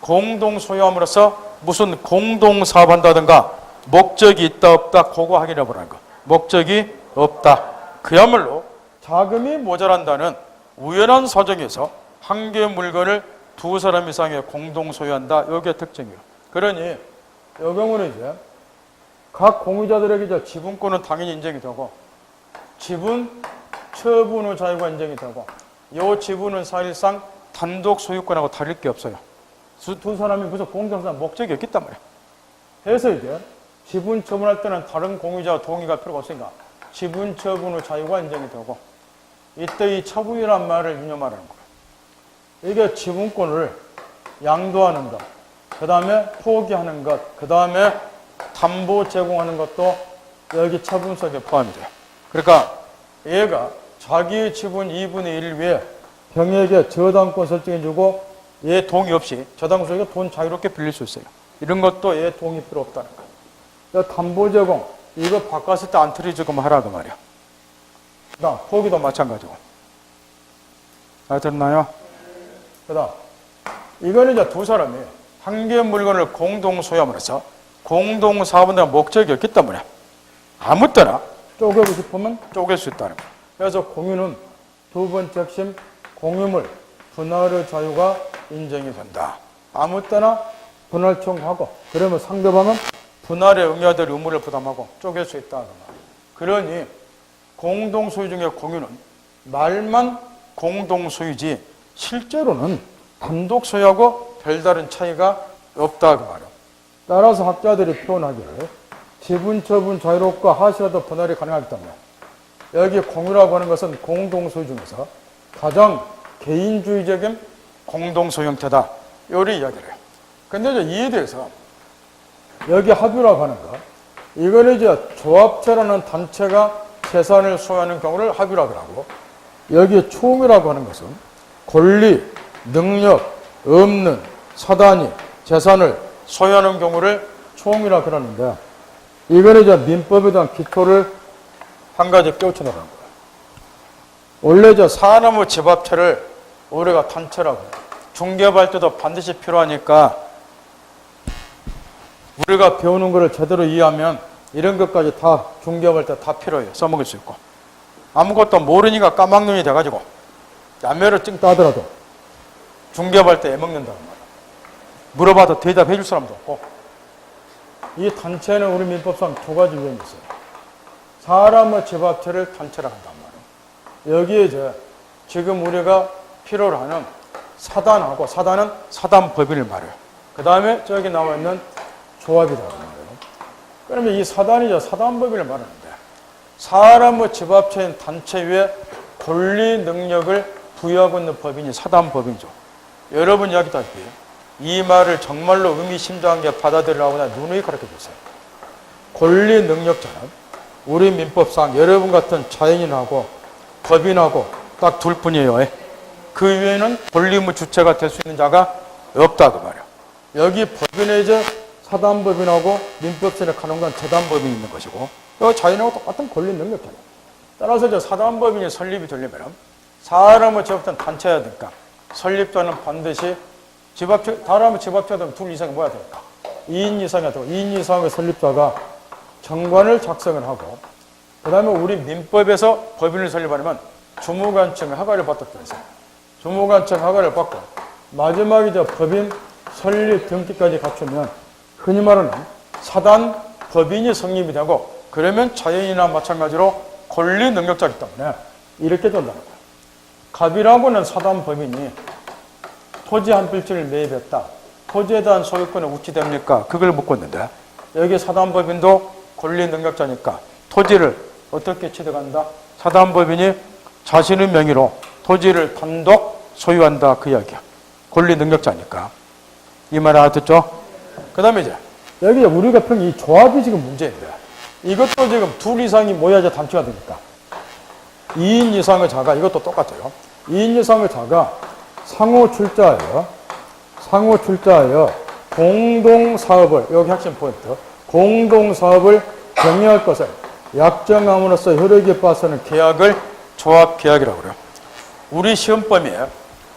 공동 소유함으로써 무슨 공동 사업한다든가 목적이 있다 없다 그거 확인해 보라는 거. 목적이 없다. 그야말로 자금이 모자란다는 우연한 사정에서 한 개의 물건을 두 사람 이상의 공동 소유한다. 이게 특징이에요. 그러니 이 경우는 이제 각 공유자들에게 이제 지분권은 당연히 인정이 되고 지분 처분의 자유가 인정이 되고 이 지분은 사실상 단독 소유권하고 다를 게 없어요. 두 사람이 무슨 공동사업 목적이 없겠단 말이에요. 그래서 이제 지분 처분할 때는 다른 공유자와 동의가 필요가 없으니까 지분 처분의 자유가 인정이 되고 이때 이 처분이란 말을 유념하라는 거예요. 이게 지분권을 양도하는 것, 그 다음에 포기하는 것, 그 다음에 담보 제공하는 것도 여기 처분 속에 포함이 돼요. 그러니까 얘가 자기의 지분 2분의 1 위에 병에게 저당권 설정해주고 얘 동의 없이 저당소에게 돈 자유롭게 빌릴 수 있어요. 이런 것도 얘 동의 필요 없다는 거예요. 담보 제공, 이거 바꿨을 때 안 틀어주고 하라 그 말이야. 그 다음 포기도 마찬가지고. 알아들었나요? 그 다음 이거는 이제 두 사람이 한 개의 물건을 공동 소유함으로써 공동 사업에 대한 목적이 없기 때문에 아무 때나 쪼개고 싶으면 쪼갤 수 있다는 거예요. 그래서 공유는 두 번째 핵심 공유물 분할의 자유가 인정이 된다. 아무 때나 분할 청구하고 그러면 상대방은 분할에 응해야 될 의무를 부담하고 쪼갤 수 있다. 그러니 공동소유 중에 공유는 말만 공동소유지 실제로는 단독 소유하고 별다른 차이가 없다 그 말이에요. 따라서 학자들이 표현하기를 지분, 처분, 자유롭고 하시라도 분할이 가능하기 때문에 여기 공유라고 하는 것은 공동소유 중에서 가장 개인주의적인 공동소유 형태다. 요리 이야기를 해요. 근데 이제 이에 대해서 여기 합유라고 하는 거, 이거는 이제 조합체라는 단체가 재산을 소유하는 경우를 합유라고 하고, 여기 총이라고 하는 것은 권리, 능력 없는 사단이 재산을 소유하는 경우를 총이라고 그러는데, 이거는 이제 민법에 대한 기초를 한 가지 깨우쳐 나가는 거예요. 원래 이제 사나무 집합체를 우리가 단체라고 해요. 중개업할 때도 반드시 필요하니까 우리가 배우는 거를 제대로 이해하면 이런 것까지 다 중개업할 때 다 필요해요. 써먹을 수 있고. 아무것도 모르니까 까막눈이 돼가지고 야매를 찍다 하더라도 중개업할 때 애먹는다는 말이야. 물어봐도 대답해 줄 사람도 없고. 이 단체는 우리 민법상 두 가지 유형이 있어요. 사람의 집합체를 단체라고 한단 말이에요. 여기에 이제 지금 우리가 필요로 하는 사단하고, 사단은 사단법인을 말해요. 그 다음에 저기 나와 있는 조합이라고 말해요. 그러면 이 사단이죠. 사단법인을 말하는데, 사람의 집합체인 단체 위에 권리 능력을 부여하고 있는 법인이 사단법인이죠. 여러분 이야기다시피 이 말을 정말로 의미심장하게 받아들이라고 누누이 가르쳐 줬어요. 권리 능력자는 우리 민법상 여러분 같은 자연인하고 법인하고 딱 둘 뿐이에요. 그 외에는 권리의무 주체가 될 수 있는 자가 없다 그 말이에요. 여기 법인에 이제 사단법인하고 민법전에 간혹간 재단법인이 있는 것이고, 여기 자연하고 똑같은 권리 능력자예요. 따라서 이제 사단법인이 설립이 되려면 사람의 집합체는 단체여야 되니까 설립자는 반드시 집합체, 사람의 집합체가 되면 둘 이상이 뭐야 되니까 2인 이상이 되고, 2인 이상의 설립자가 정관을 작성을 하고, 그 다음에 우리 민법에서 법인을 설립하려면 주무관청 허가를 받도록 되어 있어요. 주무관청 허가를 받고 마지막에 이제 법인 설립 등기까지 갖추면 흔히 말하는 사단 법인이 성립이 되고, 그러면 자연이나 마찬가지로 권리 능력자이기 때문에 이렇게 된다는 거예요. 갑이라고는 사단 법인이 토지 한 필지를 매입했다. 토지에 대한 소유권은 우치됩니까? 그걸 묻고 있는데, 여기 사단법인도 권리 능력자니까 토지를 어떻게 취득한다? 사단법인이 자신의 명의로 토지를 단독 소유한다 그 이야기야. 권리 능력자니까. 이 말 알아듣죠? 그 다음에 이제 여기 우리가 평 이 조합이 지금 문제인데, 이것도 지금 둘 이상이 모여야 단체가 되니까 2인 이상의 자가, 이것도 똑같아요. 2인 이상의 자가 상호 출자하여 공동사업을, 여기 핵심 포인트, 공동사업을 경영할 것을 약정함으로써 효력에 빠서는 계약을 조합계약이라고 그래요. 우리 시험범위에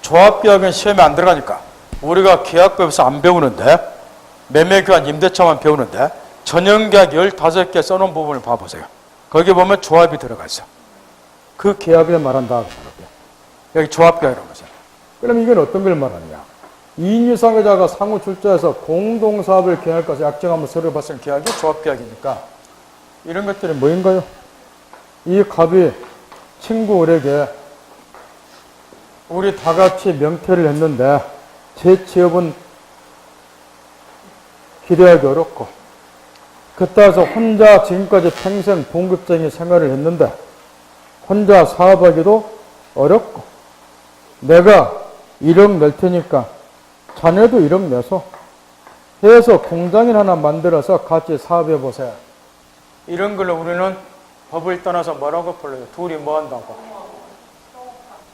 조합계약은 시험에 안 들어가니까 우리가 계약법에서 안 배우는데, 매매교환 임대차만 배우는데 전형계약 15개 써놓은 부분을 봐보세요. 거기 보면 조합이 들어가 있어. 그 계약을 말한다. 여기 조합계약이라고 하죠. 그럼 이건 어떤 걸 말하느냐? 2인 이상의 자가 상호 출자해서 공동사업을 계약할 것을 약정하면 서로 봤을 계약이 조합계약이니까 이런 것들이 뭐인가요? 이 갑이 친구 을에게 우리 다 같이 명퇴를 했는데 제 취업은 기대하기 어렵고, 그따라서 혼자 지금까지 평생 봉급쟁이 생활을 했는데 혼자 사업하기도 어렵고, 내가 1억 낼 테니까 자네도 1억 내서 해서 공장을 하나 만들어서 같이 사업해 보세요. 이런 걸로 우리는 법을 떠나서 뭐라고 불러요? 둘이 뭐 한다고?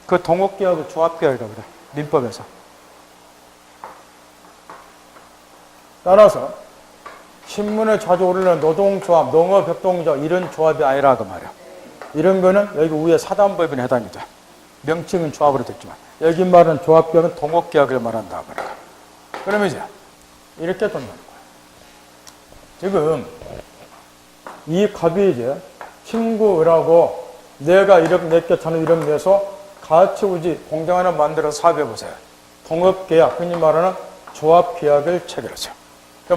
그 동업계약을 조합계약이라고 그래. 민법에서. 따라서 신문에 자주 오르는 노동조합, 농업협동조합 이런 조합이 아니라 그 말이야. 이런 거는 여기 위에 사단법인에 해당이 돼. 명칭은 조합으로 됐지만 여기 말하는 조합계약은 동업계약을 말한다 말이야. 그러면 이제 이렇게 된다는 거야. 지금 이 갑이 이제 친구라고 내가 1억 낼게 자는 1억 내서 같이 우지 공장 하나 만들어서 사업해보세요. 동업계약, 흔히 말하는 조합계약을 체결하세요.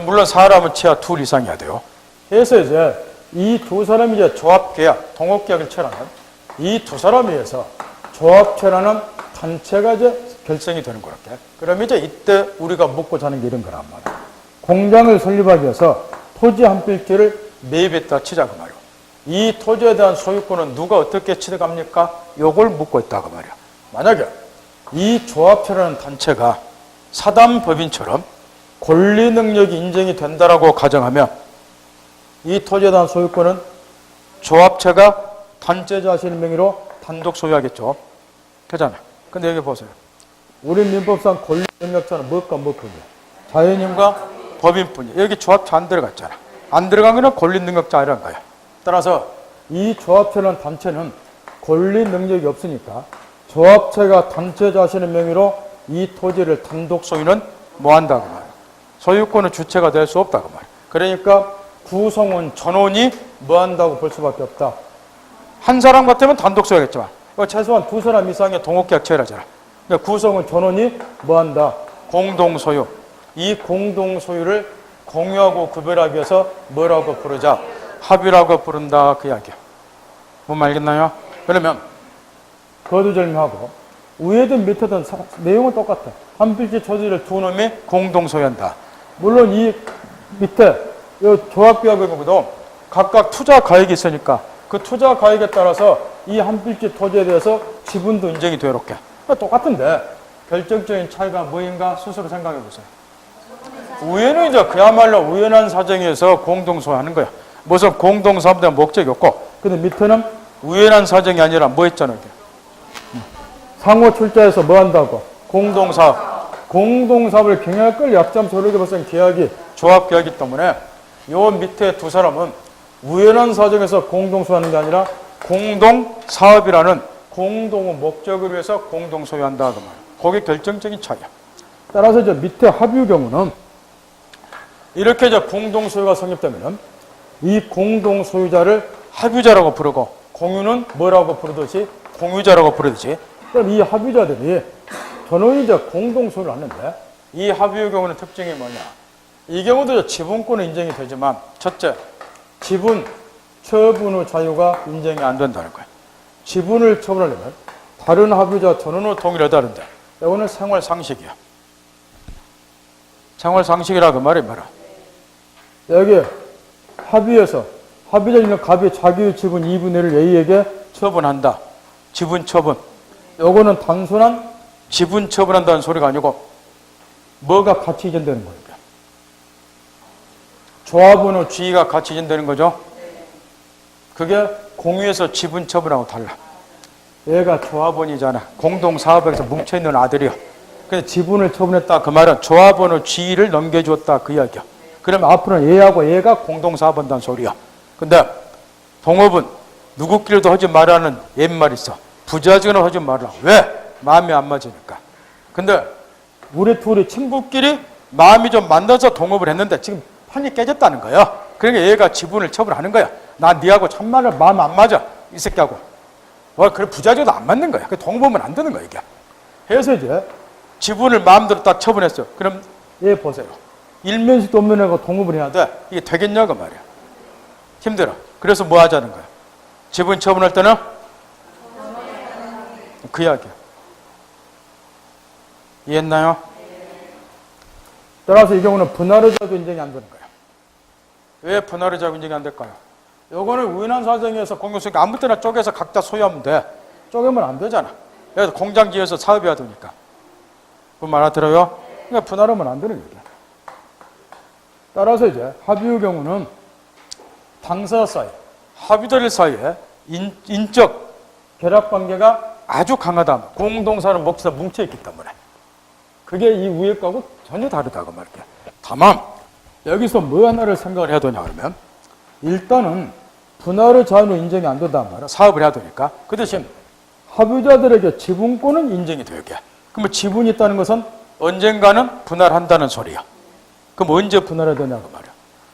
물론 사람은 최하 둘 이상이어야 돼요. 그래서 이제 이 두 사람이 이제 조합계약, 동업계약을 체결하면 이 두 사람에 의해서 조합체라는 단체가 이제 결성이 되는 거랄게. 그럼 이제 이때 우리가 묻고자 하는 게 이런 거란 말이야. 공장을 설립하기 위해서 토지 한 필지를 매입했다 치자 그 말이야. 이 토지에 대한 소유권은 누가 어떻게 취득합니까? 요걸 묻고 있다 그 말이야. 만약에 이 조합체라는 단체가 사단법인처럼 권리 능력이 인정이 된다라고 가정하면 이 토지에 대한 소유권은 조합체가 단체 자신의 명의로 단독 소유하겠죠. 그잖아. 근데 여기 보세요. 우리 민법상 권리 능력자는 뭐가 뭐거든요. 자연인과 법인뿐이야. 여기 조합체 안 들어갔잖아. 안 들어간 거는 권리 능력자 아니란 거야. 따라서 이 조합체라는 단체는 권리 능력이 없으니까 조합체가 단체 자신의 명의로 이 토지를 단독 소유는 뭐 한다고 말이야. 소유권의 주체가 될 수 없다고 말이야. 그러니까 구성원 전원이 뭐 한다고 볼 수밖에 없다. 한 사람 같으면 단독 소유하겠지만 최소한 두 사람 이상의 동업계약 체결하잖아. 그러니까 구성원 전원이 뭐 한다? 공동 소유. 이 공동 소유를 공유하고 구별하기 위해서 뭐라고 부르자? 합의라고 부른다 그 이야기야. 뭔 알겠나요? 그러면 거두절미하고 위에든 밑에든 내용은 똑같아. 한 필지 토지를 두 놈이 공동 소유한다. 물론 이 밑에 이 조합계약의 경우도 각각 투자 가액이 있으니까 그 투자 가액에 따라서 이 한 필지 토지에 대해서 지분도 인정이 되어놓게. 똑같은데 결정적인 차이가 뭐인가 스스로 생각해 보세요. 위에는 이제 그야말로 우연한 사정에서 공동 소유하는 거야. 무슨 공동 사업에 대한 목적이 없고. 근데 밑에는 우연한 사정이 아니라 뭐 있잖아요. 상호 출자해서 뭐 한다고? 공동사업. 공동사업을 경영할 걸 약점 서류에 벌써 계약이 조합계약이기 때문에 요 밑에 두 사람은 우연한 사정에서 공동소유하는 게 아니라 공동사업이라는 공동의 목적을 위해서 공동소유한다 그 말이야. 그게 결정적인 차이야. 따라서 이제 밑에 합의 경우는 이렇게 이제 공동소유가 성립되면은 이 공동소유자를 합의자라고 부르고 공유는 뭐라고 부르듯이 공유자라고 부르듯이. 그럼 이 합의자들이 전원이 이제 공동소유를 하는데 이 합의의 경우는 특징이 뭐냐? 이 경우도 지분권은 인정이 되지만 첫째, 지분 처분의 자유가 인정이 안 된다는 거예요. 지분을 처분하려면 다른 합의자 전원의 동의를 해야 되는데 이거는 생활상식이야. 생활상식이라 그 말이 뭐라? 여기 합의에서 합의자 있는 갑이 자기의 지분 2분의 1을 A에게 처분한다. 지분 처분. 요거는 단순한 지분 처분한다는 소리가 아니고 뭐가 같이 이전되는 거예요. 조합원의 지위가 같이 이전되는 거죠. 그게 공유해서 지분 처분하고 달라. 얘가 조합원이잖아. 공동사업에서 뭉쳐있는 아들이야. 근데 지분을 처분했다 그 말은 조합원의 지위를 넘겨주었다 그 이야기야. 그러면 앞으로는 얘하고 얘가 공동사업한다는 소리야. 근데 동업은 누구끼리도 하지 말라는 옛말이 있어. 부자지간은 하지 말라. 왜? 마음이 안 맞으니까. 근데 우리 둘이 친구끼리 마음이 좀 만나서 동업을 했는데 지금 판이 깨졌다는 거야. 그러니까 얘가 지분을 처분하는 거야. 나 니하고 참말로 마음 안 맞아. 이 새끼하고. 그래 부자지간도 안 맞는 거야. 그 동업은 안 되는 거야 이게. 그래서 이제 지분을 마음대로 딱 처분했어. 그럼 얘 보세요. 일면식도 없는 애가 동업을 해야 돼. 이게 되겠냐고 말이야. 힘들어. 그래서 뭐 하자는 거야. 지분 처분할 때는 그 이야기야. 이해했나요? 따라서 이 경우는 분할의자도 인정이 안 되는 거야. 왜 분할의자가 인정이 안 될까요? 요거는 우연한 사정에서 공동소유니까 아무 때나 쪼개서 각자 소유하면 돼. 쪼개면 안 되잖아. 그래서 공장 지어서 사업해야 되니까. 그 말 알아들어요? 그러니까 분할하면 안 되는 얘기야. 따라서 이제 합의의 경우는 당사 사이, 합의자들 사이에 인적 결합관계가 아주 강하다. 공동사는 목에서 뭉쳐있기 때문에. 그게 이 위에 거하고 전혀 다르다고 말이야. 다만 여기서 뭐 하나를 생각을 해야 되냐 그러면 일단은 분할의 자유는 인정이 안 된단 말이야. 사업을 해야 되니까. 그 대신 합의자들에게 지분권은 인정이 되게. 그럼 지분이 있다는 것은 언젠가는 분할한다는 소리야. 그럼 언제 분할해야 되냐고 말이야.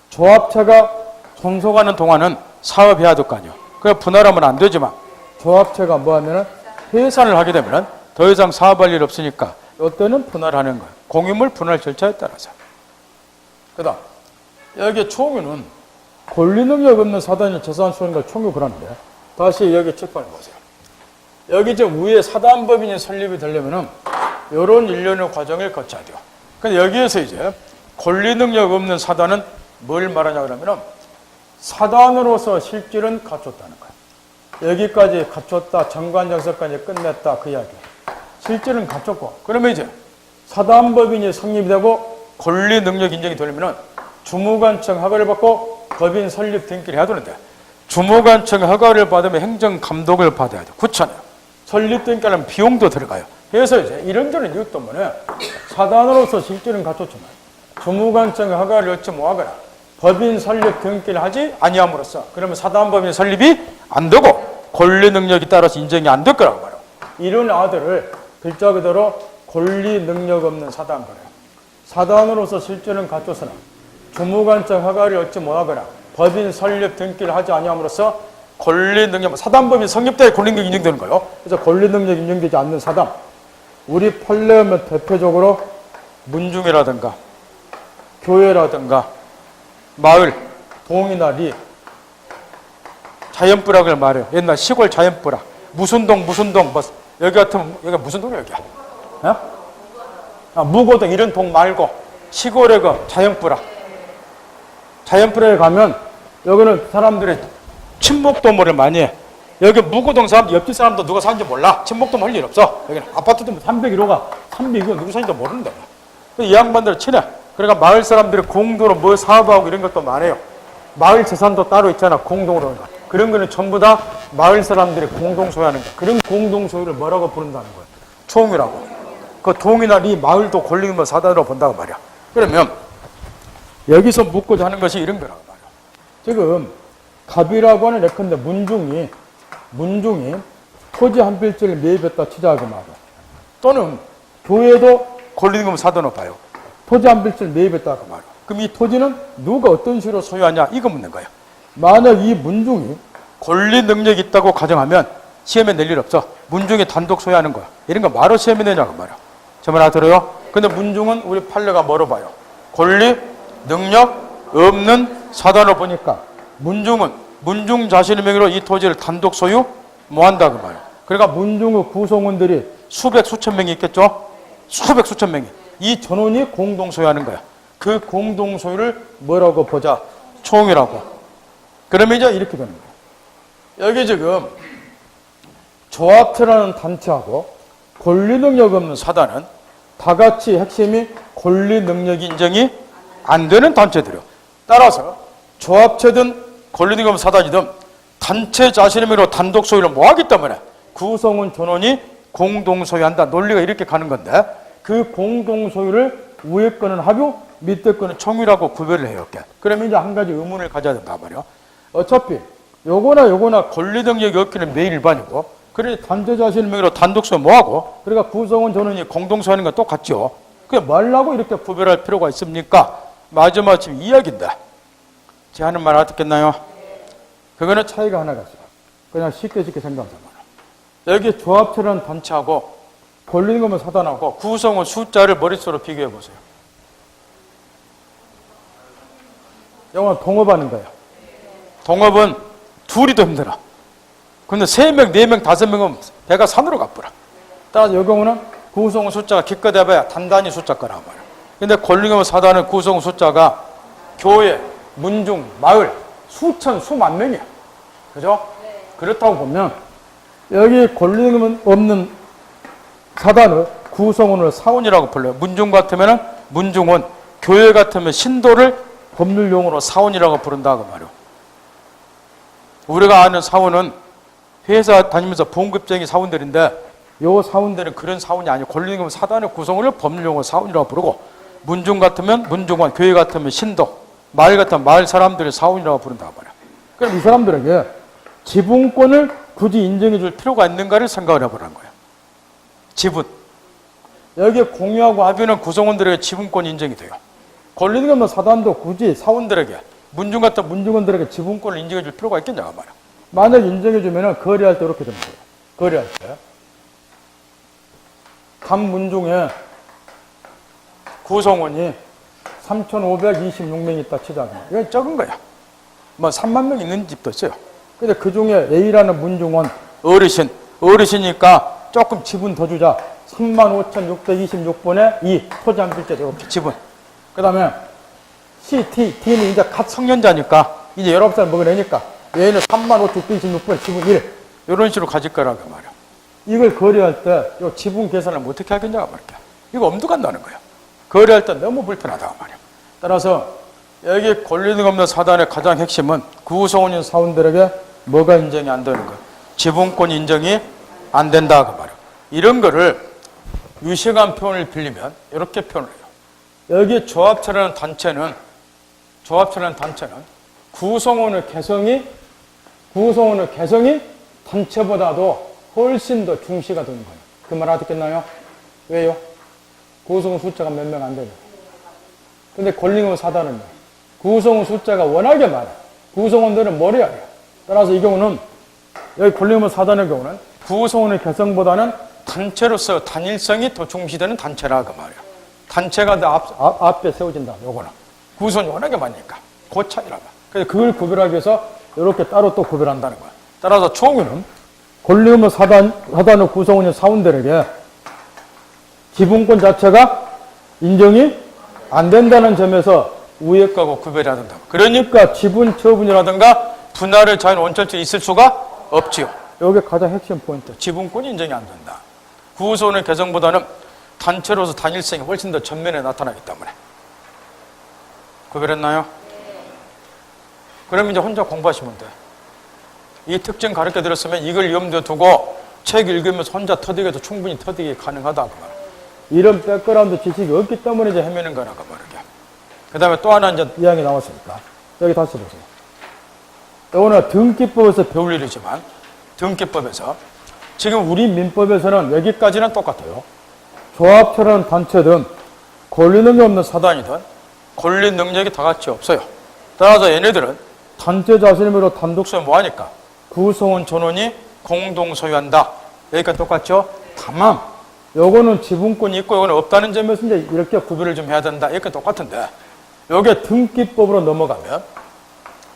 조합체가 존속하는 동안은 사업해야 될 거 아니야. 그래 분할하면 안 되지만 조합체가 뭐 하면은 해산을 하게 되면은 더 이상 사업할 일 없으니까 이때는 분할하는 거야. 공유물 분할 절차에 따라서. 그 다음 여기 총유는 권리 능력 없는 사단이 재산 수행과 총유 그러는데 다시 여기 칠판을 보세요. 여기 이제 위에 사단법인이 설립이 되려면은 이런 일련의 과정을 거쳐야 돼요. 근데 여기에서 이제 권리 능력 없는 사단은 뭘 말하냐 그러면 사단으로서 실질은 갖췄다는 거야. 여기까지 갖췄다, 정관정석까지 끝냈다 그 이야기. 실질은 갖췄고, 그러면 이제 사단법인이 성립이 되고 권리 능력 인정이 되려면 주무관청 허가를 받고 법인 설립 등기를 해야 되는데, 주무관청 허가를 받으면 행정감독을 받아야 돼. 구천에 설립 등기하려면 비용도 들어가요. 그래서 이제 이런저런 이유 때문에 사단으로서 실질은 갖췄지만 주무관청 허가를 얻지 못하거나 법인 설립 등기를 하지 아니함으로써 그러면 사단법인 설립이 안 되고 권리 능력이 따라서 인정이 안 될 거라고 말해요. 이런 아들을 글자 그대로 권리 능력 없는 사단 그래요. 사단으로서 실질은 갖췄으나 주무관청 허가를 얻지 못하거나 법인 설립 등기를 하지 아니함으로써 권리 능력, 사단법인 성립돼야 권리 능력이 인정되는 거예요. 그래서 권리 능력이 인정되지 않는 사단, 우리 판례하면 대표적으로 문중이라든가 교회라든가 마을, 동이나 리, 자연부락을 말해요. 옛날 시골 자연부락, 무슨 동, 뭐 여기 같으면 여기가 무슨 동이야 여기야? 무고동 이런 동 말고 시골의 그 자연부락. 자연부락에 가면 여기는 사람들이 친목도모를 많이 해. 여기 무고동 사람, 옆집 사람도 누가 사는지 몰라. 친목도모 할 일 없어. 여기는 아파트도 301호가 302호 누구 사는지도 모르는데. 이 양반들 친해. 그러니까 마을 사람들이 공동으로 뭐 사업하고 이런 것도 많아요. 마을 재산도 따로 있잖아. 공동으로. 그런 거는 전부 다 마을 사람들이 공동 소유하는 거야. 그런 공동 소유를 뭐라고 부른다는 거야? 총이라고. 그 동이나 이 마을도 권리금을 사단으로 본다고 말이야. 그러면 여기서 묻고자 하는 것이 이런 거라고 말이야. 지금 갑이라고 하는 예컨대 문중이 토지 한 필지를 매입했다 치자고 말이야. 또는 교회도 권리금 사단으로 봐요. 토지 한 필지를 매입했다고 말이야. 그럼 이 토지는 누가 어떤 식으로 소유하냐 이거 묻는 거야. 만약 이 문중이 권리 능력이 있다고 가정하면 시험에 낼 일 없어. 문중이 단독 소유하는 거야. 이런 거 뭐로 시험에 내냐고 말이야. 저 말 알아들어요? 근데 문중은 우리 판례가 뭐로 봐요? 권리 능력 없는 사단으로 보니까 문중은 문중 자신의 명의로 이 토지를 단독 소유 뭐 한다고 말이야. 그러니까 문중의 구성원들이 수백 수천 명이 있겠죠? 수백 수천 명이. 이 전원이 공동 소유하는 거야. 그 공동 소유를 뭐라고 보자? 총이라고. 그러면 이제 이렇게 되는 거야. 여기 지금 조합체라는 단체하고 권리 능력 없는 사단은 다 같이 핵심이 권리 능력 인정이 안 되는 단체들이요. 따라서 조합체든 권리 능력 없는 사단이든 단체 자신의 명의로 단독 소유를 뭐 하기 때문에 구성원 전원이 공동 소유한다. 논리가 이렇게 가는 건데 그 공동 소유를 위에 거는 합유, 밑에 거는 총유라고 구별을 해요. 그러면 이제 한 가지 의문을 가져야 된단 말이에요. 어차피 요거나 권리 능력이 없기는 매일 일반이고 그래 단체 자신의 명의로 단독 소유 뭐하고 그러니까 구성원 전원이 공동 소유하는 건 똑같죠. 그게 말라고 이렇게 구별할 필요가 있습니까? 마지막 지금 이야기인데 제 하는 말 알아듣겠나요? 그거는 차이가 하나가 있어요. 그냥 쉽게 생각하면 여기 조합체라는 단체하고 권리 능력을 사단하고 구성원 숫자를 머릿속으로 비교해 보세요. 영어는 동업하는 거예요. 동업은 둘이 더 힘들어. 근데 3명, 4명, 5명은 배가 산으로 가버려. 따라서 이 경우는 구성원 숫자가 기껏 해봐야 단단히 숫자 거란 말이야. 근데 권리금 사단은 구성원 숫자가 교회, 문중, 마을 수천, 수만 명이야. 그죠? 네. 그렇다고 보면 여기 권리금 없는 사단을 구성원을 사원이라고 불러요. 문중 같으면 문중원, 교회 같으면 신도를 법률용어로 사원이라고 부른다고 말이야. 우리가 아는 사원은 회사 다니면서 봉급쟁이 사원들인데 요 사원들은 그런 사원이 아니고 권리금 사단의 구성원을 법률용어로 사원이라고 부르고 문중 같으면 문중원, 교회 같으면 신도, 마을 같으면 마을 사람들을 사원이라고 부른다고 말이야. 그럼 이 사람들에게 지분권을 굳이 인정해 줄 필요가 있는가를 생각을 해보라는 거야. 지분. 여기에 공유하고 합의는 구성원들에게 지분권 인정이 돼요. 권리금 사단도 굳이 사원들에게 문중 같은 문중원들에게 지분권을 인정해 줄 필요가 있겠냐고 말이야. 만약 인정해 주면은 거래할 때 이렇게 됩니다. 거래할 때 각 문중에 구성원이 3,526명이 있다 치자. 이건 적은 거야. 뭐 3만 명 있는 집도 있어요. 근데 그 중에 A라는 문중원 어르신이니까 조금 지분 더 주자. 35,626분의 2 토지 한 필지 이렇게 지분. 그 다음에 C, T, T는 이제 갓 성년자니까 이제 19살 먹으려니까 얘는 35,926분의 지분 1 이런 식으로 가질 거라고 말이야. 이걸 거래할 때 이 지분 계산을 어떻게 하겠냐고 말이야. 이거 엄두가 안 나는 거야. 거래할 때 너무 불편하다고 말이야. 따라서 여기 권리등 없는 사단의 가장 핵심은 구성원인 사원들에게 뭐가 인정이 안 되는 거야. 지분권 인정이 안 된다고 말이야. 이런 거를 유식한 표현을 빌리면 이렇게 표현을 해요. 여기 조합체라는 단체는 구성원의 개성이 단체보다도 훨씬 더 중시가 되는 거예요. 그 말 알아듣겠나요? 왜요? 구성원 숫자가 몇 명 안 되죠. 근데 권리금 사단은요. 구성원 숫자가 워낙에 많아요. 구성원들은 머리알이에요. 따라서 이 경우는 여기 권리금 사단의 경우는 구성원의 개성보다는 단체로서 단일성이 더 중시되는 단체라고 말이에요. 단체가 더 앞에 세워진다. 요거는 구성원이 워낙에 많으니까 그 차이라 봐. 그래서 그걸 구별하기 위해서 이렇게 따로 또 구별한다는 거야. 따라서 총유는 권리금 사단의 구성원인 사원들에게 지분권 자체가 인정이 안 된다는 점에서 위에 거하고 구별해야 된다. 그러니까 지분 처분이라든가 분할의 자연 원천성이 있을 수가 없지요. 이게 가장 핵심 포인트. 지분권이 인정이 안 된다. 구성원의 개성보다는 단체로서 단일성이 훨씬 더 전면에 나타나기 때문에. 구별했나요? 그럼 이제 혼자 공부하시면 돼. 이 특징 가르쳐 드렸으면 이걸 염두에 두고 책 읽으면서 혼자 터득해도 충분히 터득이 가능하다고 말이야. 이런 백그라운드 지식이 없기 때문에 이제 헤매는 거라고 말이야. 그 다음에 또 하나 이제 이야기 나왔으니까. 여기 다시 보세요. 이거는 등기법에서 배울 일이지만, 등기법에서. 지금 우리 민법에서는 여기까지는 똑같아요. 조합처럼 단체든 권리 능력 없는 사단이든 권리 능력이 다 같이 없어요. 따라서 얘네들은 단체 자신으로 단독 소유 뭐 하니까? 구성원 전원이 공동 소유한다. 여기까지 똑같죠? 다만 요거는 지분권이 있고 요거는 없다는 점에서 이제 이렇게 구별을 좀 해야 된다. 이렇게 똑같은데 요게 등기법으로 넘어가면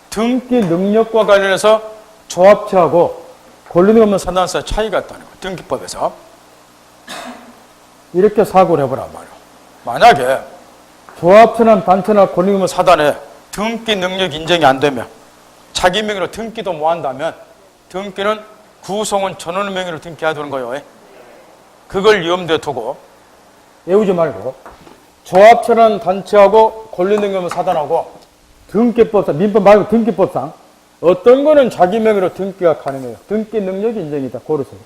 등기 능력과 관련해서 조합체하고 권리 없는 사단에서 차이가 있다는 거예요. 등기법에서. 이렇게 사고를 해보란 말이에요. 만약에 조합체나 단체나 권리 없는 사단에 등기 능력 인정이 안 되면 자기 명의로 등기도 못 한다면 등기는 구성원 전원의 명의로 등기해야 되는 거예요. 그걸 염두에 두고 외우지 말고 조합체라는 단체하고 권리 능력 없는 사단하고 등기법상, 민법 말고 등기법상 어떤 거는 자기 명의로 등기가 가능해요. 등기 능력이 인정이다. 고르세요.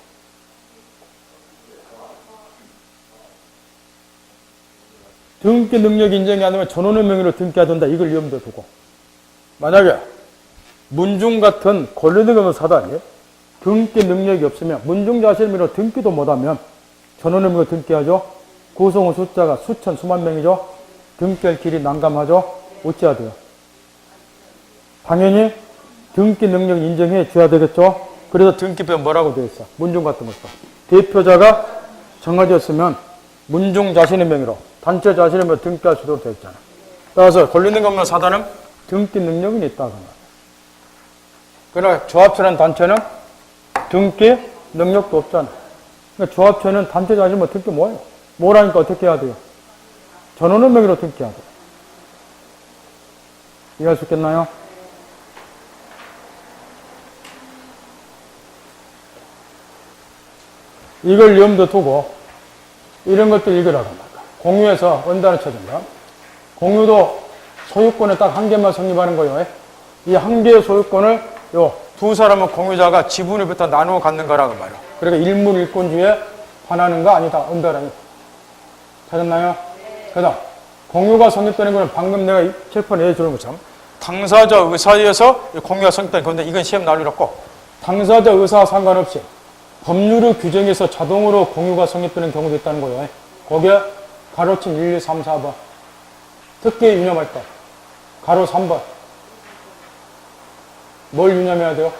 등기 능력이 인정이 안 되면 전원의 명의로 등기해야 된다. 이걸 염두에 두고 만약에 문중 같은 권리 능력 없는 사단이 등기 능력이 없으면 문중 자신의 명의로 등기도 못하면 전원의 명의로 등기하죠. 구성원 숫자가 수천 수만 명이죠. 등기할 길이 난감하죠. 어찌해야 돼요? 당연히 등기 능력 인정해 줘야 되겠죠. 그래서 등기표에 뭐라고 되어 있어? 문중 같은 것도 대표자가 정해졌으면 문중 자신의 명의로 단체 자신의 명의로 등기할 수 있도록 되어 있잖아. 따라서 권리 능력 없는 사단은 등기 능력이 있다고 말이야. 그러나 조합체라는 단체는 등기 능력도 없잖아. 그러니까 조합체는 단체 자신의 명의로 등기 뭐예요? 뭐라니까 어떻게 해야 돼요? 전원의 명의로 등기해야 돼요. 이해할 수 있겠나요? 이걸 염두에 두고 이런 것들 읽으라고 합니다. 공유에서 원단을 쳐준다. 공유도 소유권에 딱 한 개만 성립하는 거예요. 이 한 개의 소유권을 요 두 사람은 공유자가 지분을부터 나누어 갖는 거라고 말이에요. 그러니까 일물일권주의에 반하는 거 아니다. 언더라니. 찾았나요? 그 다음 공유가 성립되는 것은 방금 내가 칠판에 해주는 것처럼 당사자 의사에 의해서 공유가 성립되는 건데 이건 시험 나올 일 없고 당사자 의사와 상관없이 법률의 규정에서 자동으로 공유가 성립되는 경우도 있다는 거예요. 거기에 가로침 1, 2, 3, 4번 특기 유념할 때 가로 3번 뭘 유념해야 돼요?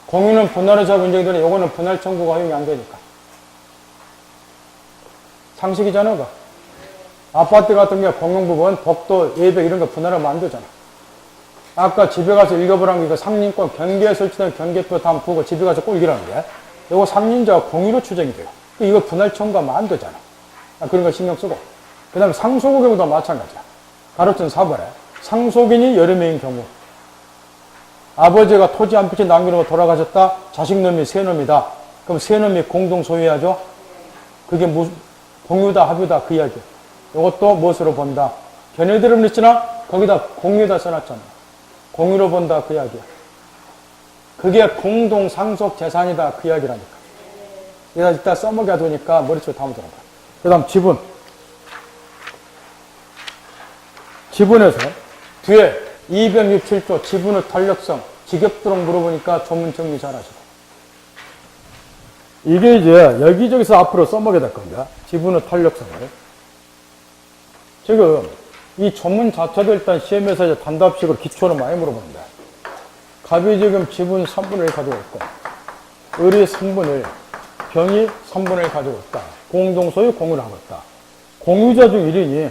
공유는 분할의 자고 인정이 되는 요거는 분할 청구가 허용이 안 되니까 상식이잖아. 그거. 아파트 같은 경우 공용부분, 복도, 예배 이런 거 분할하면 안 되잖아. 아까 집에 가서 읽어보라는 게 상린권 경계에 설치된 경계표 다음 보고 집에 가서 꼭 읽으라는 게 이거 상린자가 공유로 추정이 돼요. 이거 분할 청구하면 안 되잖아. 그런 거 신경 쓰고 그 다음에 상속의 경우도 마찬가지야. 가로천 4번에 상속인이 여러 명인 경우 아버지가 토지 한 피치 남기놓고 돌아가셨다. 자식놈이 세 놈이다. 그럼 세 놈이 공동 소유하죠. 그게 무슨 공유다 합유다 그 이야기야. 이것도 무엇으로 본다. 걔네들은 그랬잖아. 거기다 공유다 써놨잖아. 공유로 본다 그 이야기야. 그게 공동 상속 재산이다 그 이야기라니까. 얘가 이따 써먹여 두니까 머릿속에 담아두는 거야. 그 다음 지분. 지분에서 뒤에 267조 지분의 탄력성 직업도록 물어보니까 조문 정리 잘 하시고. 이게 이제 여기저기서 앞으로 써먹게 될 겁니다. 지분의 탄력성을. 지금 이 조문 자체도 일단 시험에서 이제 단답식으로 기초로 많이 물어봅니다. 갑이 지금 지분 3분의 1 가지고 있고, 을이 3분의 1, 병이 3분의 1 가지고 있다. 공동소유 공유를 하고 있다. 공유자 중 1인이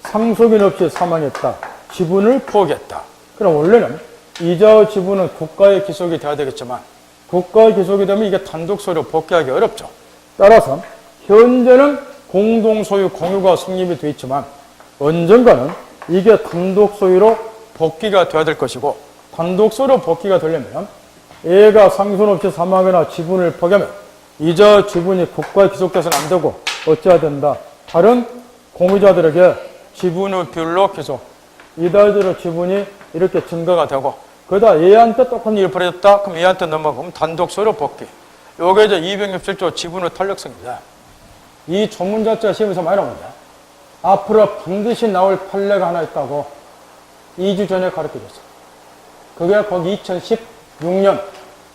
상속인 없이 사망했다. 지분을 포기했다. 그럼 원래는 이자의 지분은 국가의 기속이 돼야 되겠지만 국가의 기속이 되면 이게 단독 소유로 복귀하기 어렵죠. 따라서 현재는 공동소유 공유가 성립이 되어 있지만 언젠가는 이게 단독 소유로 복귀가 돼야 될 것이고 단독 소유로 복귀가 되려면 얘가 상속 없이 사망하거나 지분을 포기하면 이자 지분이 국가에 기속돼서는 안 되고 어찌해야 된다. 다른 공유자들에게 지분의 비율로 기속. 이달대로 지분이 이렇게 증가가 되고 그러다 얘한테 똑같은 일이 벌어졌다. 그럼 얘한테 넘어가면 단독 소유로 복귀. 요게 이제 267조 지분의 탄력성입니다. 이 전문 자체가 시험에서 많이 나옵니다. 앞으로 반드시 나올 판례가 하나 있다고 2주 전에 가르쳐줬어요. 그게 거기 2016년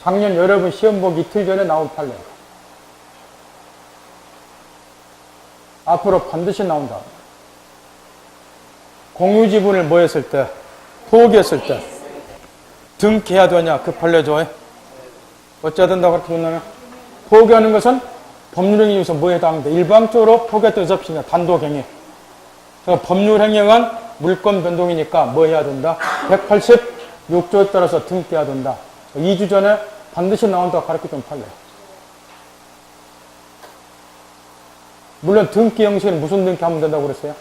작년 여러분 시험 보기 이틀 전에 나온 판례입니다. 앞으로 반드시 나온다. 공유지분을 뭐 했을 때? 포기했을 때 등기해야 되냐? 그 판례죠. 어찌해야 된다고 가르쳐줬냐면 포기하는 것은 법률행위에서 뭐에 해당합니다. 일방적으로 포기했던 접시냐? 단독행위. 그러니까 법률행위에 의한 물권 변동이니까 뭐 해야 된다? 186조에 따라서 등기해야 된다. 2주 전에 반드시 나온다고 가르쳐준 판례. 물론 등기 형식은 무슨 등기 하면 된다고 그랬어요?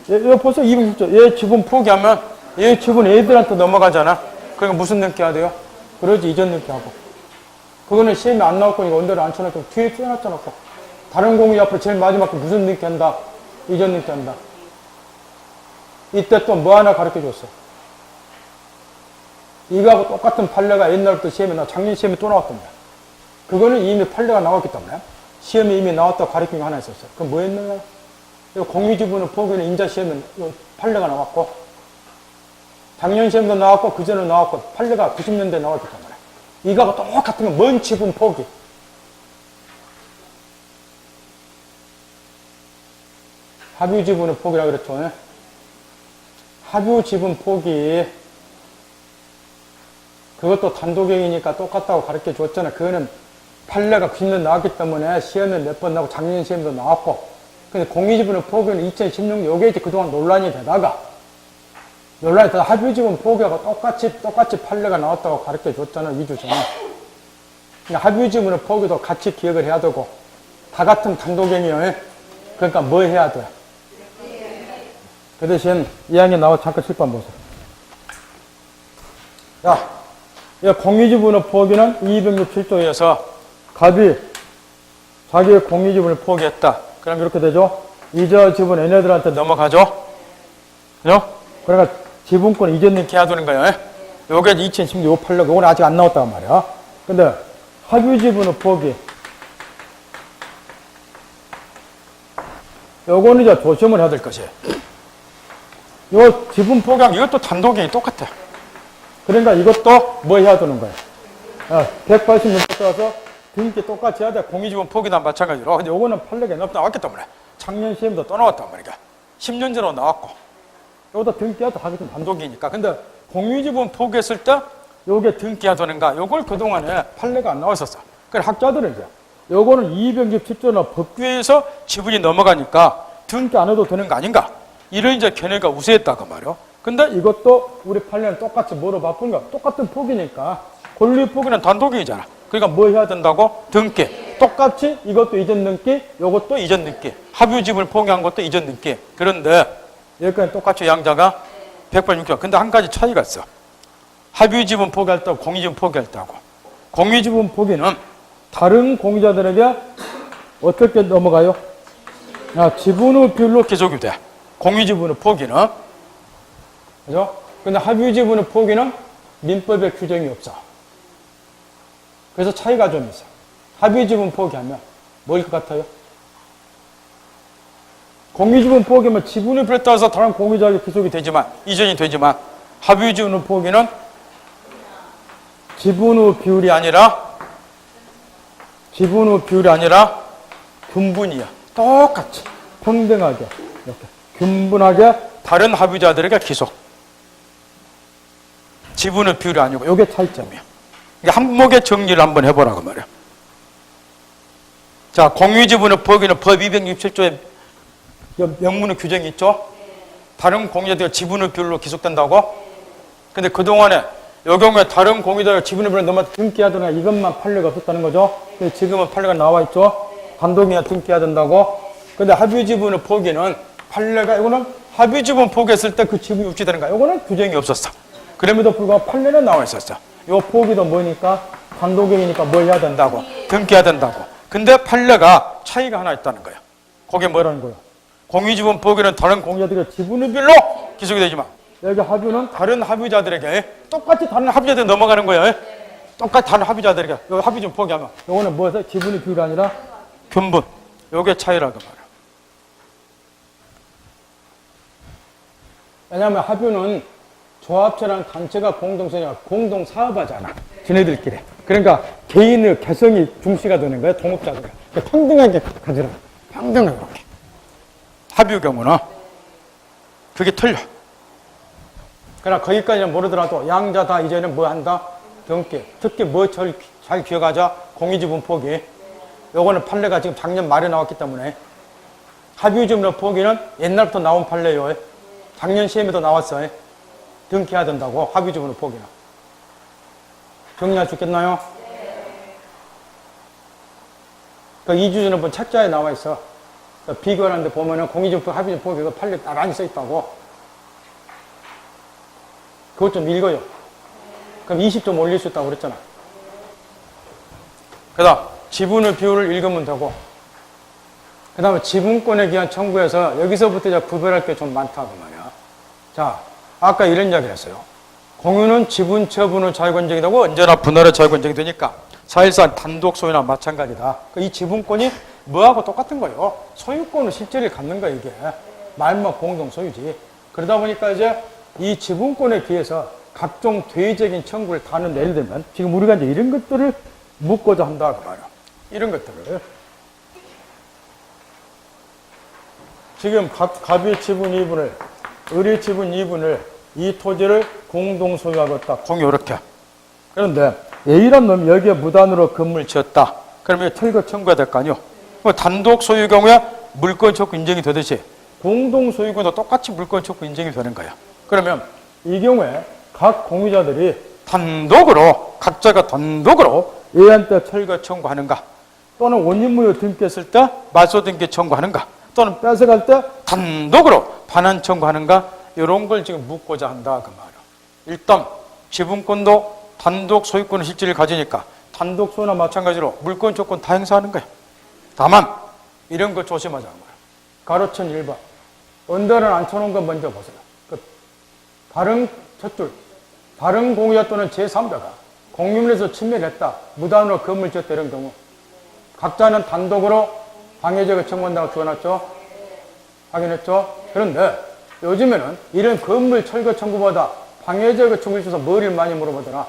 얘 벌써 260조. 얘 지분 포기하면 얘 지분 애들한테 넘어가잖아. 그러니까 무슨 등기 해야 돼요? 그러지 이전 등기 하고. 그거는 시험에 안 나올 거니까 원대로 안 쳐놨고 뒤에 써놨잖아. 다른 공유 앞으로 제일 마지막에 무슨 등기 한다? 이전 등기 한다. 이때 또 뭐 하나 가르쳐 줬어. 이거하고 똑같은 판례가 옛날부터 시험에 작년 시험에 또 나왔던데. 그거는 이미 판례가 나왔기 때문에 시험에 이미 나왔다고 가르친 게 하나 있었어요. 그럼 뭐 했는가? 공유지분을 포기는 인자 시험에 판례가 나왔고 작년 시험도 나왔고 그전에 나왔고 판례가 90년대에 나왔기 때문에 이거하고 똑같은 건 뭔 지분 포기. 합유지분을 포기라고 그랬죠. 합유지분 포기. 그것도 단독행위니까 똑같다고 가르쳐 줬잖아. 그거는 판례가 90년 나왔기 때문에 시험에 몇 번 나오고 작년 시험도 나왔고. 근데 공유지분을 포기는 2016년 요게 이제 그동안 논란이 되다가 합유지분 포기하고 똑같이 판례가 나왔다고 가르쳐 줬잖아. 2주 전에. 그러니까 합유지분을 포기도 같이 기억을 해야 되고 다 같은 단독행위에 그러니까 뭐 해야 돼? 그 대신 2학년 나와 잠깐 칠판 보세요. 야, 공유지분의 포기는 267조에서 갑이 자기의 공유지분을 포기했다. 그럼 이렇게 되죠? 이자 지분 얘네들한테 넘어가죠? 그죠? 그러니까 지분권 이전 등기 해야 되는 거예요. 요게 2016년 판례, 요건 아직 안 나왔단 말이야. 근데 합유지분의 포기. 요거는 이제 조심을 해야 될 것이에요. 요 지분 포기하면 이것도 단독행위 똑같아. 그러니까 이것도 뭐 해야 되는 거야? 186조 따라서 등기 똑같이 해야 돼. 공유지분 포기나 마찬가지로. 근데 요거는 판례가 나왔기 때문에 작년 시험도 또 나왔단 말이야. 10년 전으로 나왔고. 요것도 등기해도 하기는 단독이니까. 근데 공유지분 포기했을 때 요게 등기해야 되는가? 요걸 그동안에 판례가 안 나왔었어. 그래서 학자들은 이제 요거는 267조나 법규에서 지분이 넘어가니까 등기 안 해도 되는 거 아닌가? 이런 이제 견해가 우세했다고 말이요. 근데 이것도 우리 판례는 똑같이 뭐로 바꾼가? 똑같은 포기니까. 권리 포기는 단독이잖아. 그러니까 뭐 해야 된다고? 등기. 똑같이 이것도 이전 등기, 이것도 이전 등기. 합유지분을 포기한 것도 이전 등기. 그런데 여기까지 똑같이 양자가 186조. 근데 한 가지 차이가 있어. 합유지분 포기할 때하고 공유지분 포기할 때하고. 공유지분 포기는 다른 공유자들에게 어떻게 넘어가요? 지분의 비율로 기속이 돼. 공유지분의 포기는. 그죠? 근데 합유지분의 포기는 민법에 규정이 없어. 그래서 차이가 좀 있어. 합유지분 포기하면 뭐일 것 같아요? 공유지분 포기하면 지분의 비율에 따라서 다른 공유자에게 기속이 되지만, 이전이 되지만, 합유지분의 포기는 지분의 비율이 아니라 균분이야. 똑같이 평등하게 이렇게 균분하게 다른 합유자들에게 기속. 지분의 비율이 아니고 이게 차이점이야. 항목의 정리를 한번 해보라고 말이야. 자, 공유지분의 포기는 법 267조에 명문의 규정이 있죠. 다른 공유자들이 지분의 비율로 기속된다고. 근데 그동안에 이 경우에 다른 공유자가 지분의 비율을 넘어 등기하더나 이것만 판례가 없었다는 거죠. 근데 지금은 판례가 나와 있죠. 단독이나 등기해야 된다고. 근데 합유지분의 포기는 판례가, 이거는 합유지분 포기했을 때 그 지분이 유지되는 거야. 이거는 규정이 없었어. 그럼에도 불구하고 판례는 나와 있었어. 이 포기도 뭐니까 단독이니까 뭘 해야 된다고, 등기해야 된다고. 근데 판례가 차이가 하나 있다는 거야. 그게 뭐라는 거야? 공유지분 포기는 다른 공유자들의 지분의 비율로 기속이 되지만, 여기 합유는 다른 합유자들에게 똑같이 다른 합유자들이 넘어가는 거예요. 똑같이 다른 합유자들에게. 여기 합유지분 포기하면 이거는 뭐예요? 지분의 비율이 아니라 균분. 요게 차이라고 말이야. 왜냐하면 합유는 조합체랑 단체가 공동성이야. 공동사업하잖아. 지네들끼리. 그러니까 개인의 개성이 중시가 되는 거야. 동업자들은. 그러니까 평등하게 가지라. 평등하게 이렇게. 합유 경우는 그게 틀려. 그러나 거기까지는 모르더라도 양자 다 이제는 뭐 한다? 등기. 특히 뭐 잘 기억하자? 공유지분 포기. 요거는 판례가 지금 작년 말에 나왔기 때문에 합유지분 포기는 옛날부터 나온 판례요. 작년 시험에도 나왔어요. 등기해야 된다고. 합유지분 포기는. 정리할 수 있겠나요? 그 2주 전에 본 책자에 나와 있어. 비교하는데 보면은 공유지분 포기, 합유지분 포기가 판례 나란히 써 있다고. 그것 좀 읽어요. 그럼 20점 올릴 수 있다고 그랬잖아. 그 다음, 지분의 비율을 읽으면 되고, 그 다음에 지분권에 기한 청구에서 여기서부터 이제 구별할 게 좀 많다고 말이야. 자, 아까 이런 이야기를 했어요. 공유는 지분 처분의 자유권적이라고 언제나 분할의 자유권적이 되니까 사실상 단독 소유나 마찬가지다. 이 지분권이 뭐하고 똑같은 거예요. 소유권의 실제를 갖는 거야, 이게. 말만 공동 소유지. 그러다 보니까 이제 이 지분권에 비해서 각종 대외적인 청구를 다 하는, 예를 들면 지금 우리가 이제 이런 것들을 묻고자 한다고 말이야. 이런 것들을. 지금 갑의 지분 2분을, 을의 지분 2분을, 이 토지를 공동 소유하겠다. 공유 이렇게. 그런데 A란 놈이 여기에 무단으로 건물을 지었다. 그러면 철거 청구해야 될 거 아니요. 단독 소유 경우에 물권 촉구 인정이 되듯이 공동 소유권도 똑같이 물권 촉구 인정이 되는 거야. 그러면 이 경우에 각 공유자들이 단독으로, 각자가 단독으로 A한테 철거 청구하는가, 또는 원인무효 등기했을 때 말소 등기 청구하는가, 또는 뺏어갈 때 단독으로 반환 청구하는가, 이런 걸 지금 묻고자 한다 그 말이야. 일단 지분권도 단독 소유권의 실질을 가지니까 단독 소유나 마찬가지로 물권 조건 다 행사하는 거야. 다만 이런 거 조심하자는 거야. 가로천 1번 언더를 앉혀놓은 거 먼저 보세요. 다른 첫 줄, 다른 공유자 또는 제3자가 공유물에서 침해를 했다, 무단으로 건물 지었다, 이런 경우 각자는 단독으로 방해적을 청구한다고 주어놨죠? 확인했죠? 그런데 요즘에는 이런 건물 철거 청구보다 방해적을 청구해 줘서 뭐를 많이 물어보더라.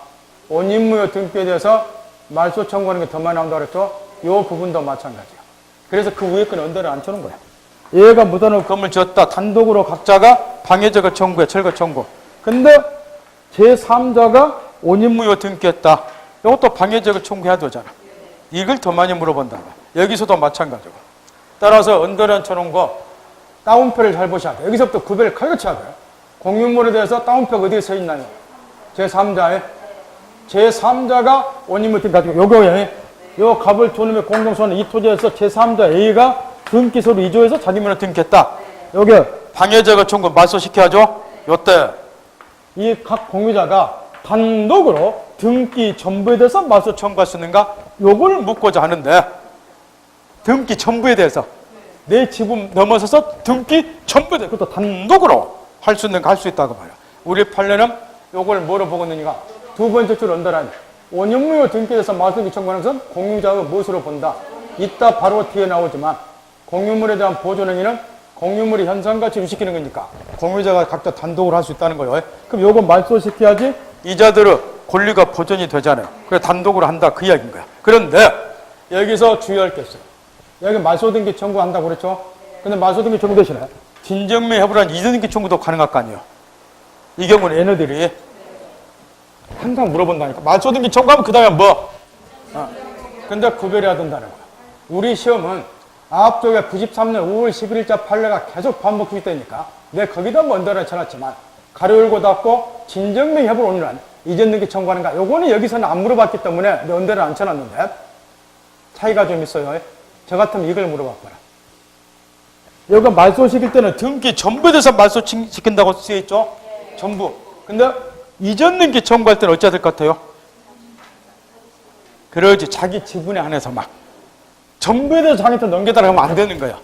원인무효 등기에 대해서 말소 청구하는 게 더 많이 나온다고 그랬죠? 이 부분도 마찬가지야. 그래서 그 위에 건 언더를 앉혀놓은 거야. 얘가 무단으로 건물 지었다, 단독으로 각자가 방해적을 청구해, 철거 청구. 근데 제3자가 원인무효 등기했다. 이것도 방해적을 청구해야 되잖아. 이걸 더 많이 물어본다. 여기서도 마찬가지고. 따라서 언더를 앉혀놓은 거 따옴표를 잘 보셔야 돼. 여기서부터 구별을 칼같이 해야 돼. 공유물에 대해서 따옴표가 어디에 서 있나요? 제3자에. 제3자가 원인무효 등기 가지고 요거에 요 갑을 존엄의 공동소는 이 토지에서 제3자 A가 등기소를 이조해서 자기 명의로 등기했다. 여기 방해자가 청구 말소시켜야죠. 요때 이 각 공유자가 단독으로 등기 전부에 대해서 말소 청구할 수 있는가? 요걸 묻고자 하는데 등기 전부에 대해서 내 지분 넘어서서 등기 전부에 대해서 그것도 단독으로 할 수 있는가? 할 수 있다고 말이야. 우리 판례는 요걸 뭐로 보고 있느냐? 두 번째 줄 언더라인. 원유무효 등기에서 말소등기 청구하는 것은 공유자의 무엇으로 본다. 이따 바로 뒤에 나오지만 공유물에 대한 보존 행위는 공유물이 현상같이 유지시키는 거니까 공유자가 각자 단독으로 할 수 있다는 거예요. 그럼 요거 말소시켜야지 이자들의 권리가 보존이 되잖아요. 그래 단독으로 한다 그 이야기인 거야. 그런데 여기서 주의할 게 있어요. 여기 말소등기 청구한다고 그랬죠? 근데 말소등기 청구 대신에 진정명 해부란 이전등기 청구도 가능할 거 아니에요. 이 경우는 얘네들이 항상 물어본다니까. 말소등기 청구하면 그 다음에 뭐? 근데 구별해야 된다는 거야. 우리 시험은 앞쪽에 93년 5월 11일자 판례가 계속 반복이 되니까 내가 거기다 먼저는 쳐놨지만 가로 열고 닫고 진정명 해부를 오늘은 이전 등기 청구하는가? 요거는 여기서는 안 물어봤기 때문에 내 언더를 안 쳐놨는데 차이가 좀 있어요. 저 같으면 이걸 물어봤거나. 여기가 말소시킬 때는 등기 전부에 대해서 말소시킨다고 쓰여있죠? 전부. 근데 이전 등기 청구할 때는 어찌해야 될 것 같아요? 그러지. 자기 지분에 한해서만. 전부에 대해서 자기한테 넘겨달라고 하면 안 되는 거야.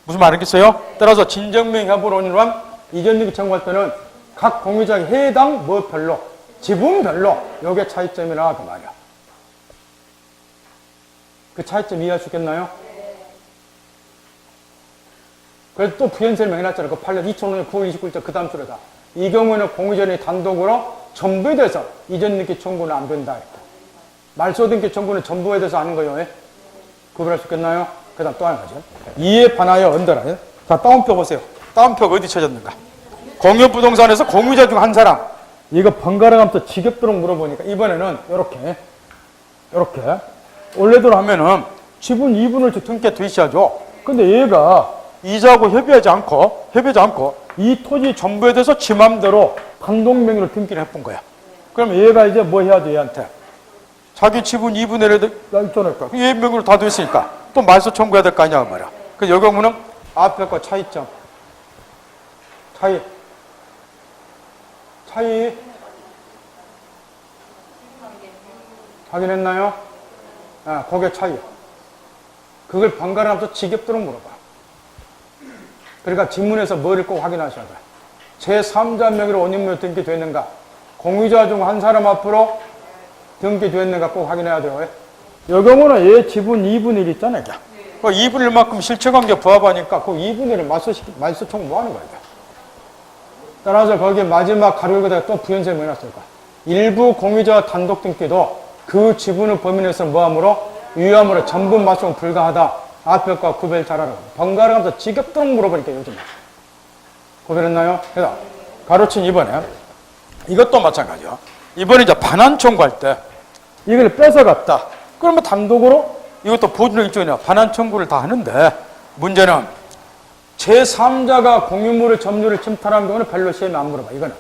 무슨 말 알겠어요? 따라서 진정명 해부를 오늘은 이전 등기 청구할 때는 각 공유자의 해당 뭐별로 지분별로 요게 차이점이라 그 말이야. 그 차이점 이해할 수 있겠나요? 그래서 또 부연설명 해놨잖아. 그 판례 2005년 9월 29일자 그 다음 줄에다. 이 경우에는 공유자의 단독으로 전부에 대해서 이전 등기 청구는 안 된다. 말소 등기 청구는 전부에 대해서 하는 거예요. 구별할 수 있겠나요? 그 다음 또 하나 가죠. 이에 반하여 언더라인. 자, 다운표 보세요. 다운표가 어디 쳐졌는가? 공유부동산에서 공유자 중 한 사람. 이거 번갈아 가면서 지겹도록 물어보니까 이번에는 요렇게 원래대로 하면은 지분 2분을 등기에 되시하죠. 근데 얘가 이자하고 협의하지 않고 이 토지 전부에 대해서 지 맘대로 단독 명의로 등기를 해본 거야. 그럼 얘가 이제 뭐 해야 돼, 얘한테? 자기 지분 2분의 1을 있잖을까? 얘 명의로 다 됐으니까 또 말소 청구해야 될 거 아니냐 말이야. 그래서 이 경우는 앞에 거 차이점. 차이. 확인했나요? 그게 차이. 그걸 번갈아 가면서 지겹도록 물어봐. 그러니까 지문에서 뭐를 꼭 확인하셔야 돼. 제3자 명의로 원유무효 등기됐는가? 공유자 중 한 사람 앞으로 등기됐는가 꼭 확인해야 돼요. 이 경우는 얘 지분 2분의 1 있잖아요. 그 2분의 1만큼 실체관계 부합하니까 그 2분의 1을 말소 청구 뭐 하는 거야? 따라서 거기에 마지막 가로열고다가 또 부연설명 해놨을 거야. 일부 공유자 단독 등기도 그 지분을 범위 내에서 뭐함으로 유효함으로 전부 말소는 불가하다. 앞에 것과 구별 잘하라고. 번갈아 가면서 지겹도록 물어보니까 요즘에. 구별했나요? 그래서 가로친 이번에 이것도 마찬가지야. 이번에 이제 반환 청구할 때 이걸 뺏어갔다. 그러면 단독으로 이것도 보존력 일종이냐. 반환 청구를 다 하는데 문제는 제3자가 공유물의 점유를 침탈한 경우는 별로 시험에 안 물어봐. 이거는.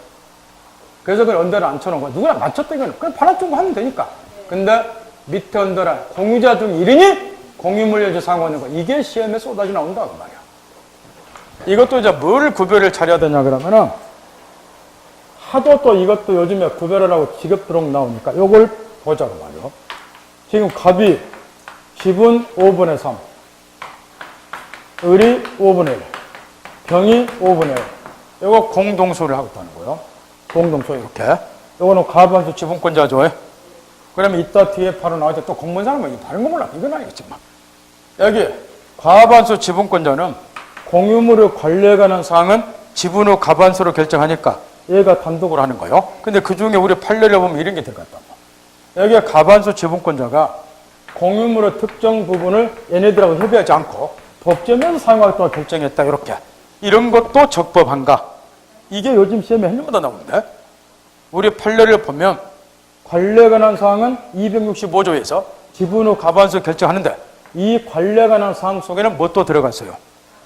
그래서 그걸 언더를 안 쳐놓은 거야. 누구나 맞췄다 이거는. 그냥 반환 청구 하면 되니까. 근데 밑에 언더를 공유자 중 1인이 공유물려주 상호하는 거. 이게 시험에 쏟아져 나온다 그 말이야. 이것도 이제 뭘 구별을 잘해야 되냐 그러면은 하도 또 이것도 요즘에 구별하라고 지겹도록 나오니까 요걸 보자고 말이요. 지금 갑이 지분 5분의 3, 을이 5분의 1, 병이 5분의 1. 요거 공동소를 하고 있다는 거예요. 공동소 이렇게. 요거는 가반수 지분권자죠. 그러면 이따 뒤에 바로 나오죠. 또 공무원사람은 다른 거 몰라. 이건 아니겠지만. 여기 과반수 지분권자는 공유물의 관리에 관한 사항은 지분 후 과반수로 결정하니까 얘가 단독으로 하는 거예요. 근데 그 중에 우리 판례를 보면 이런 게 들어갔단 말이야. 여기에 과반수 지분권자가 공유물의 특정 부분을 얘네들하고 협의하지 않고 법정에서 사용하겠다고 결정했다. 이렇게. 이런 것도 적법한가? 이게 요즘 시험에 한 년마다 나오는데 우리 판례를 보면 관리에 관한 사항은 265조에서 지분 후 과반수 결정하는데 이 관리에 관한 사항 속에는 뭐 또 들어갔어요?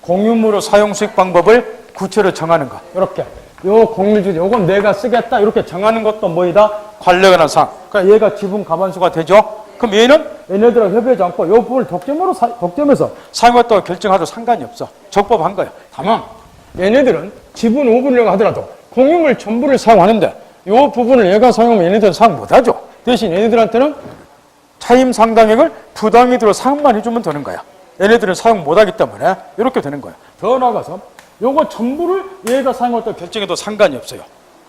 공유물의 사용 수익 방법을 구체로 정하는 거. 이렇게. 요 공유주, 요건 내가 쓰겠다. 이렇게 정하는 것도 뭐이다? 관리에 관한 사항. 그러니까 얘가 지분 과반수가 되죠? 그럼 얘는 얘네들하고 협의하지 않고 이 부분을 독점해서 사용했다고 결정하도 상관이 없어. 적법한 거야. 다만 얘네들은 지분 5분이라고 하더라도 공유물 전부를 사용하는데 이 부분을 얘가 사용하면 얘네들은 사용 못하죠. 대신 얘네들한테는 차임 상당액을 부당히 들어 사용만 해주면 되는 거야. 얘네들은 사용 못하기 때문에 이렇게 되는 거야. 더 나아가서 요거 전부를 얘가 사용했다고 결정해도 상관이 없어요.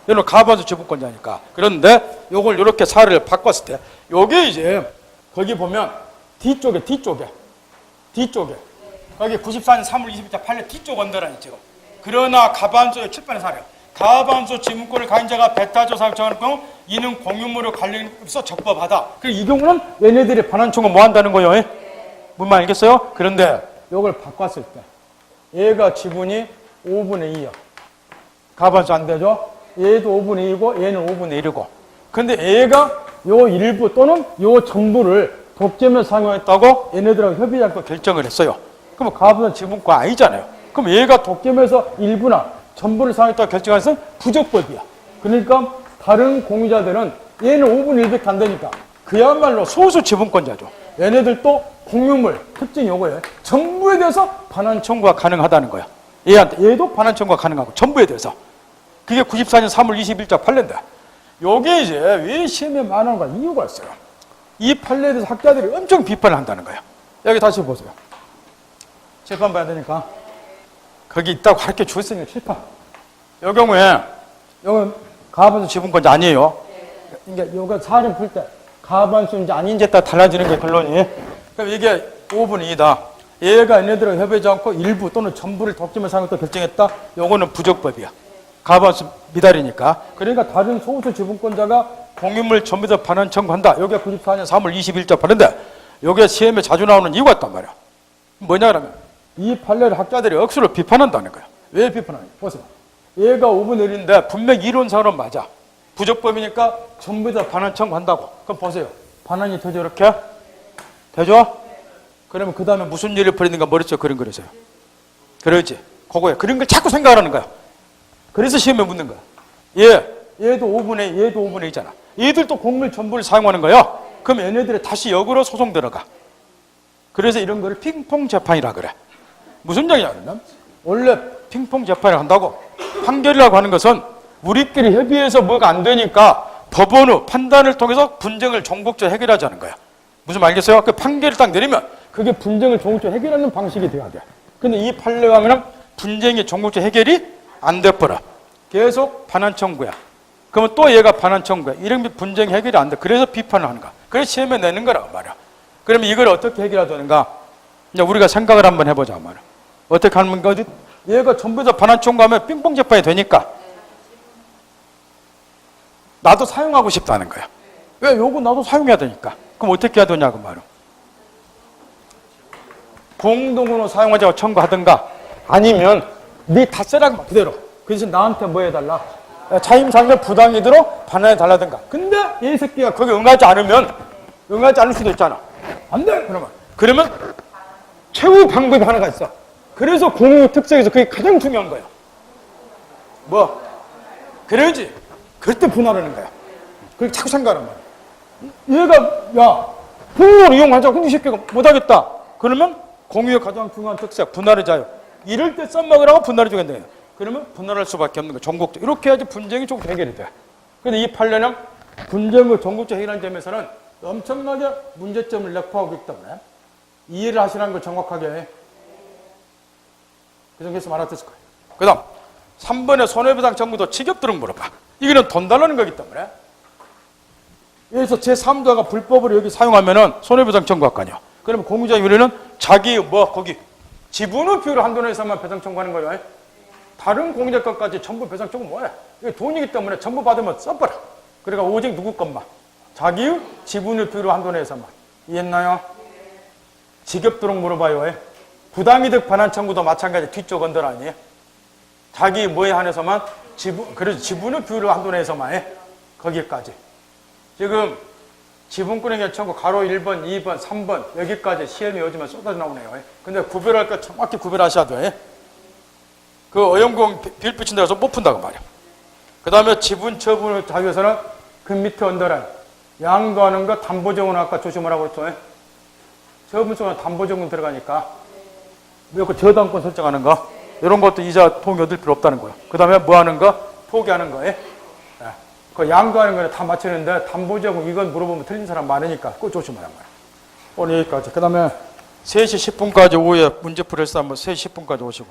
얘는 가반수 지분권자니까. 그런데 요걸 이렇게 사례를 바꿨을 때 요게 이제 거기 보면 뒤쪽에 거기 94년 3월 20일자 판례 뒤쪽 언더라니 지금. 그러나 가반수의 7번의 사례. 가반수 지분권을 가진 자가 배타조사를 정하는 경우 이는 공유물의 관련이 없어 적법하다. 그리고 이 경우는 얘네들이 반환청은 뭐 한다는 거예요? 뭔 말 알겠어요? 그런데 요걸 바꿨을 때 얘가 지분이 5분의 2야. 가반수 안 되죠? 얘도 5분의 2이고 얘는 5분의 1이고. 근데 얘가 요 일부 또는 요 전부를 독점에 사용했다고 얘네들하고 협의하지 않고 결정을 했어요. 그럼 가반수 지분권 아니잖아요. 그럼 얘가 독점에서 일부나 전부를 사용했다고 결정한 것은 부적법이야. 그러니까 다른 공유자들은 얘는 5분의 1밖에 안 되니까 그야말로 소수 지분권자죠. 얘네들도 공유물 특징이 요거예요. 전부에 대해서 반환 청구가 가능하다는 거야. 얘도 반환 청구가 가능하고 전부에 대해서. 그게 94년 3월 21일자 판례인데 요게 이제 왜 시험에 많은가 이유가 있어요. 이 판례에 대해서 학자들이 엄청 비판을 한다는 거야. 여기 다시 보세요. 칠판 봐야 되니까. 거기 있다고 가르쳐 주었으니까 칠판. 요 경우에 요건 가반수 지분권자 아니에요. 그러니까 요거 사례 풀 때 가반수인지 아닌지에 따라 달라지는 게 결론이. 그럼 이게 5분의 2다. 얘가 얘네들하고 협의하지 않고 일부 또는 전부를 독점에 사용했다고 결정했다. 요거는 부적법이야. 가반수 미달이니까. 그러니까 다른 소수 지분권자가 공유물 전부에서 반환 청구한다. 여기가 94년 3월 21일자 판례인데 여기에 시험에 자주 나오는 이유가 있단 말이야. 뭐냐 그러면 이 판례를 학자들이 억수로 비판한다는 거야. 왜 비판하냐? 보세요. 얘가 5분의 1인데 분명 이론상으로 맞아. 부적법이니까 전부에서 반환 청구한다고. 그럼 보세요. 반환이 되죠 이렇게? 되죠? 그러면 그 다음에 무슨 일을 벌이는가 머릿속에 그림 그리세요. 그러지. 그거야. 그런 걸 자꾸 생각하는 거야. 그래서 시험에 묻는 거야. 얘도 5분의 2잖아. 얘들도 공물 전부를 사용하는 거야. 그럼 얘네들이 다시 역으로 소송 들어가. 그래서 이런 거를 핑퐁 재판이라 그래. 무슨 얘기냐 그러면 원래 핑퐁 재판을 한다고 판결이라고 하는 것은 우리끼리 협의해서 뭐가 안 되니까 법원의 판단을 통해서 분쟁을 전국적으로 해결하자는 거야. 무슨 말 알겠어요? 그 판결을 딱 내리면 그게 분쟁을 전국적으로 해결하는 방식이 돼야 돼. 근데 이 판례가 하면 분쟁이 전국적으로 해결이 안 돼버려. 계속 반환 청구야. 그러면 또 얘가 반환 청구야. 이런 분쟁 해결이 안 돼. 그래서 비판을 하는 거야. 그래서 시험에 내는 거라고 말이야. 그러면 이걸 어떻게 해결하자는가? 이제 우리가 생각을 한번 해보자 말이야. 어떻게 하는 거지? 얘가 전부 다 반환 청구하면 빙봉 재판이 되니까 나도 사용하고 싶다는 거야. 왜? 요거 나도 사용해야 되니까. 그럼 어떻게 해야 되냐고 말이야. 공동으로 사용하자고 청구하든가 아니면 네 탓세라고 그대로. 그 대신 나한테 뭐 해달라? 차임상을 부당히 들어 반환해달라든가. 근데 이 새끼가 거기 응하지 않을 수도 있잖아. 안 돼! 그러면 최후 방법이 하나가 있어. 그래서 공유 특성에서 그게 가장 중요한 거야. 뭐? 그래야지. 그때 분할하는 거야. 그렇게 자꾸 생각하는 거야. 얘가, 공유를 이용하자고. 근데 이 새끼가 못하겠다. 그러면 공유의 가장 중요한 특색, 분할의 자유. 이럴 때 썸먹으라고 분할해 주겠네. 그러면 분할할 수밖에 없는 거야. 전국적. 이렇게 해야지 분쟁이 조금 해결이 돼. 근데 이 판례는 분쟁을 전국적 해결하는 점에서는 엄청나게 문제점을 내포하고 있기 때문에 이해를 하시라는 걸 정확하게 해. 그 정도에서 알아듣을 거예요. 그 다음 3번에 손해배상 청구도 직업들은 물어봐. 이거는 돈 달라는 거기 때문에 여기서 제3자가 불법으로 여기 사용하면은 손해배상 청구할 거 아니야. 그러면 공유자 유리는 자기 거기 지분의 비율을 한도 내에서만 배상 청구하는 거예요. 다른 공유자 것까지 전부 배상 청구 뭐해? 이게 돈이기 때문에 전부 받으면 써버려. 그러니까 오직 누구 것만 자기의 지분의 비율을 한도 내에서만. 이해했나요? 직업도록 물어봐요. 부당이득 반환 청구도 마찬가지. 뒤쪽 언들 아니에요. 자기 뭐에 한해서만 그래서 지분의 비율을 한도 내에서만 해. 거기까지. 지금 지분권행위 청구 가로 1번, 2번, 3번 여기까지 시험이 요즘에 쏟아져 나오네요. 근데 구별할 거 정확히 구별하셔야 돼. 그 어영공 비율 붙인 데서 못 푼다고 말이야. 그 다음에 지분 처분을 자유에서는 그 밑에 언더라인 양도하는 거 담보정은 아까 조심하라고 그랬죠. 저금속은 담보조금 들어가니까 무조건 저당권 설정하는 거 이런 것도 이자 통이 얻을 필요 없다는 거예요. 그 다음에 뭐 하는 거? 포기하는 거예요. 예. 그 양도하는 거는 다 맞추는데 담보조금 이건 물어보면 틀린 사람 많으니까 꼭 조심하란 말이에요. 오늘 여기까지. 그 다음에 3시 10분까지 오후에 문제 풀을 수 한번 3시 10분까지 오시고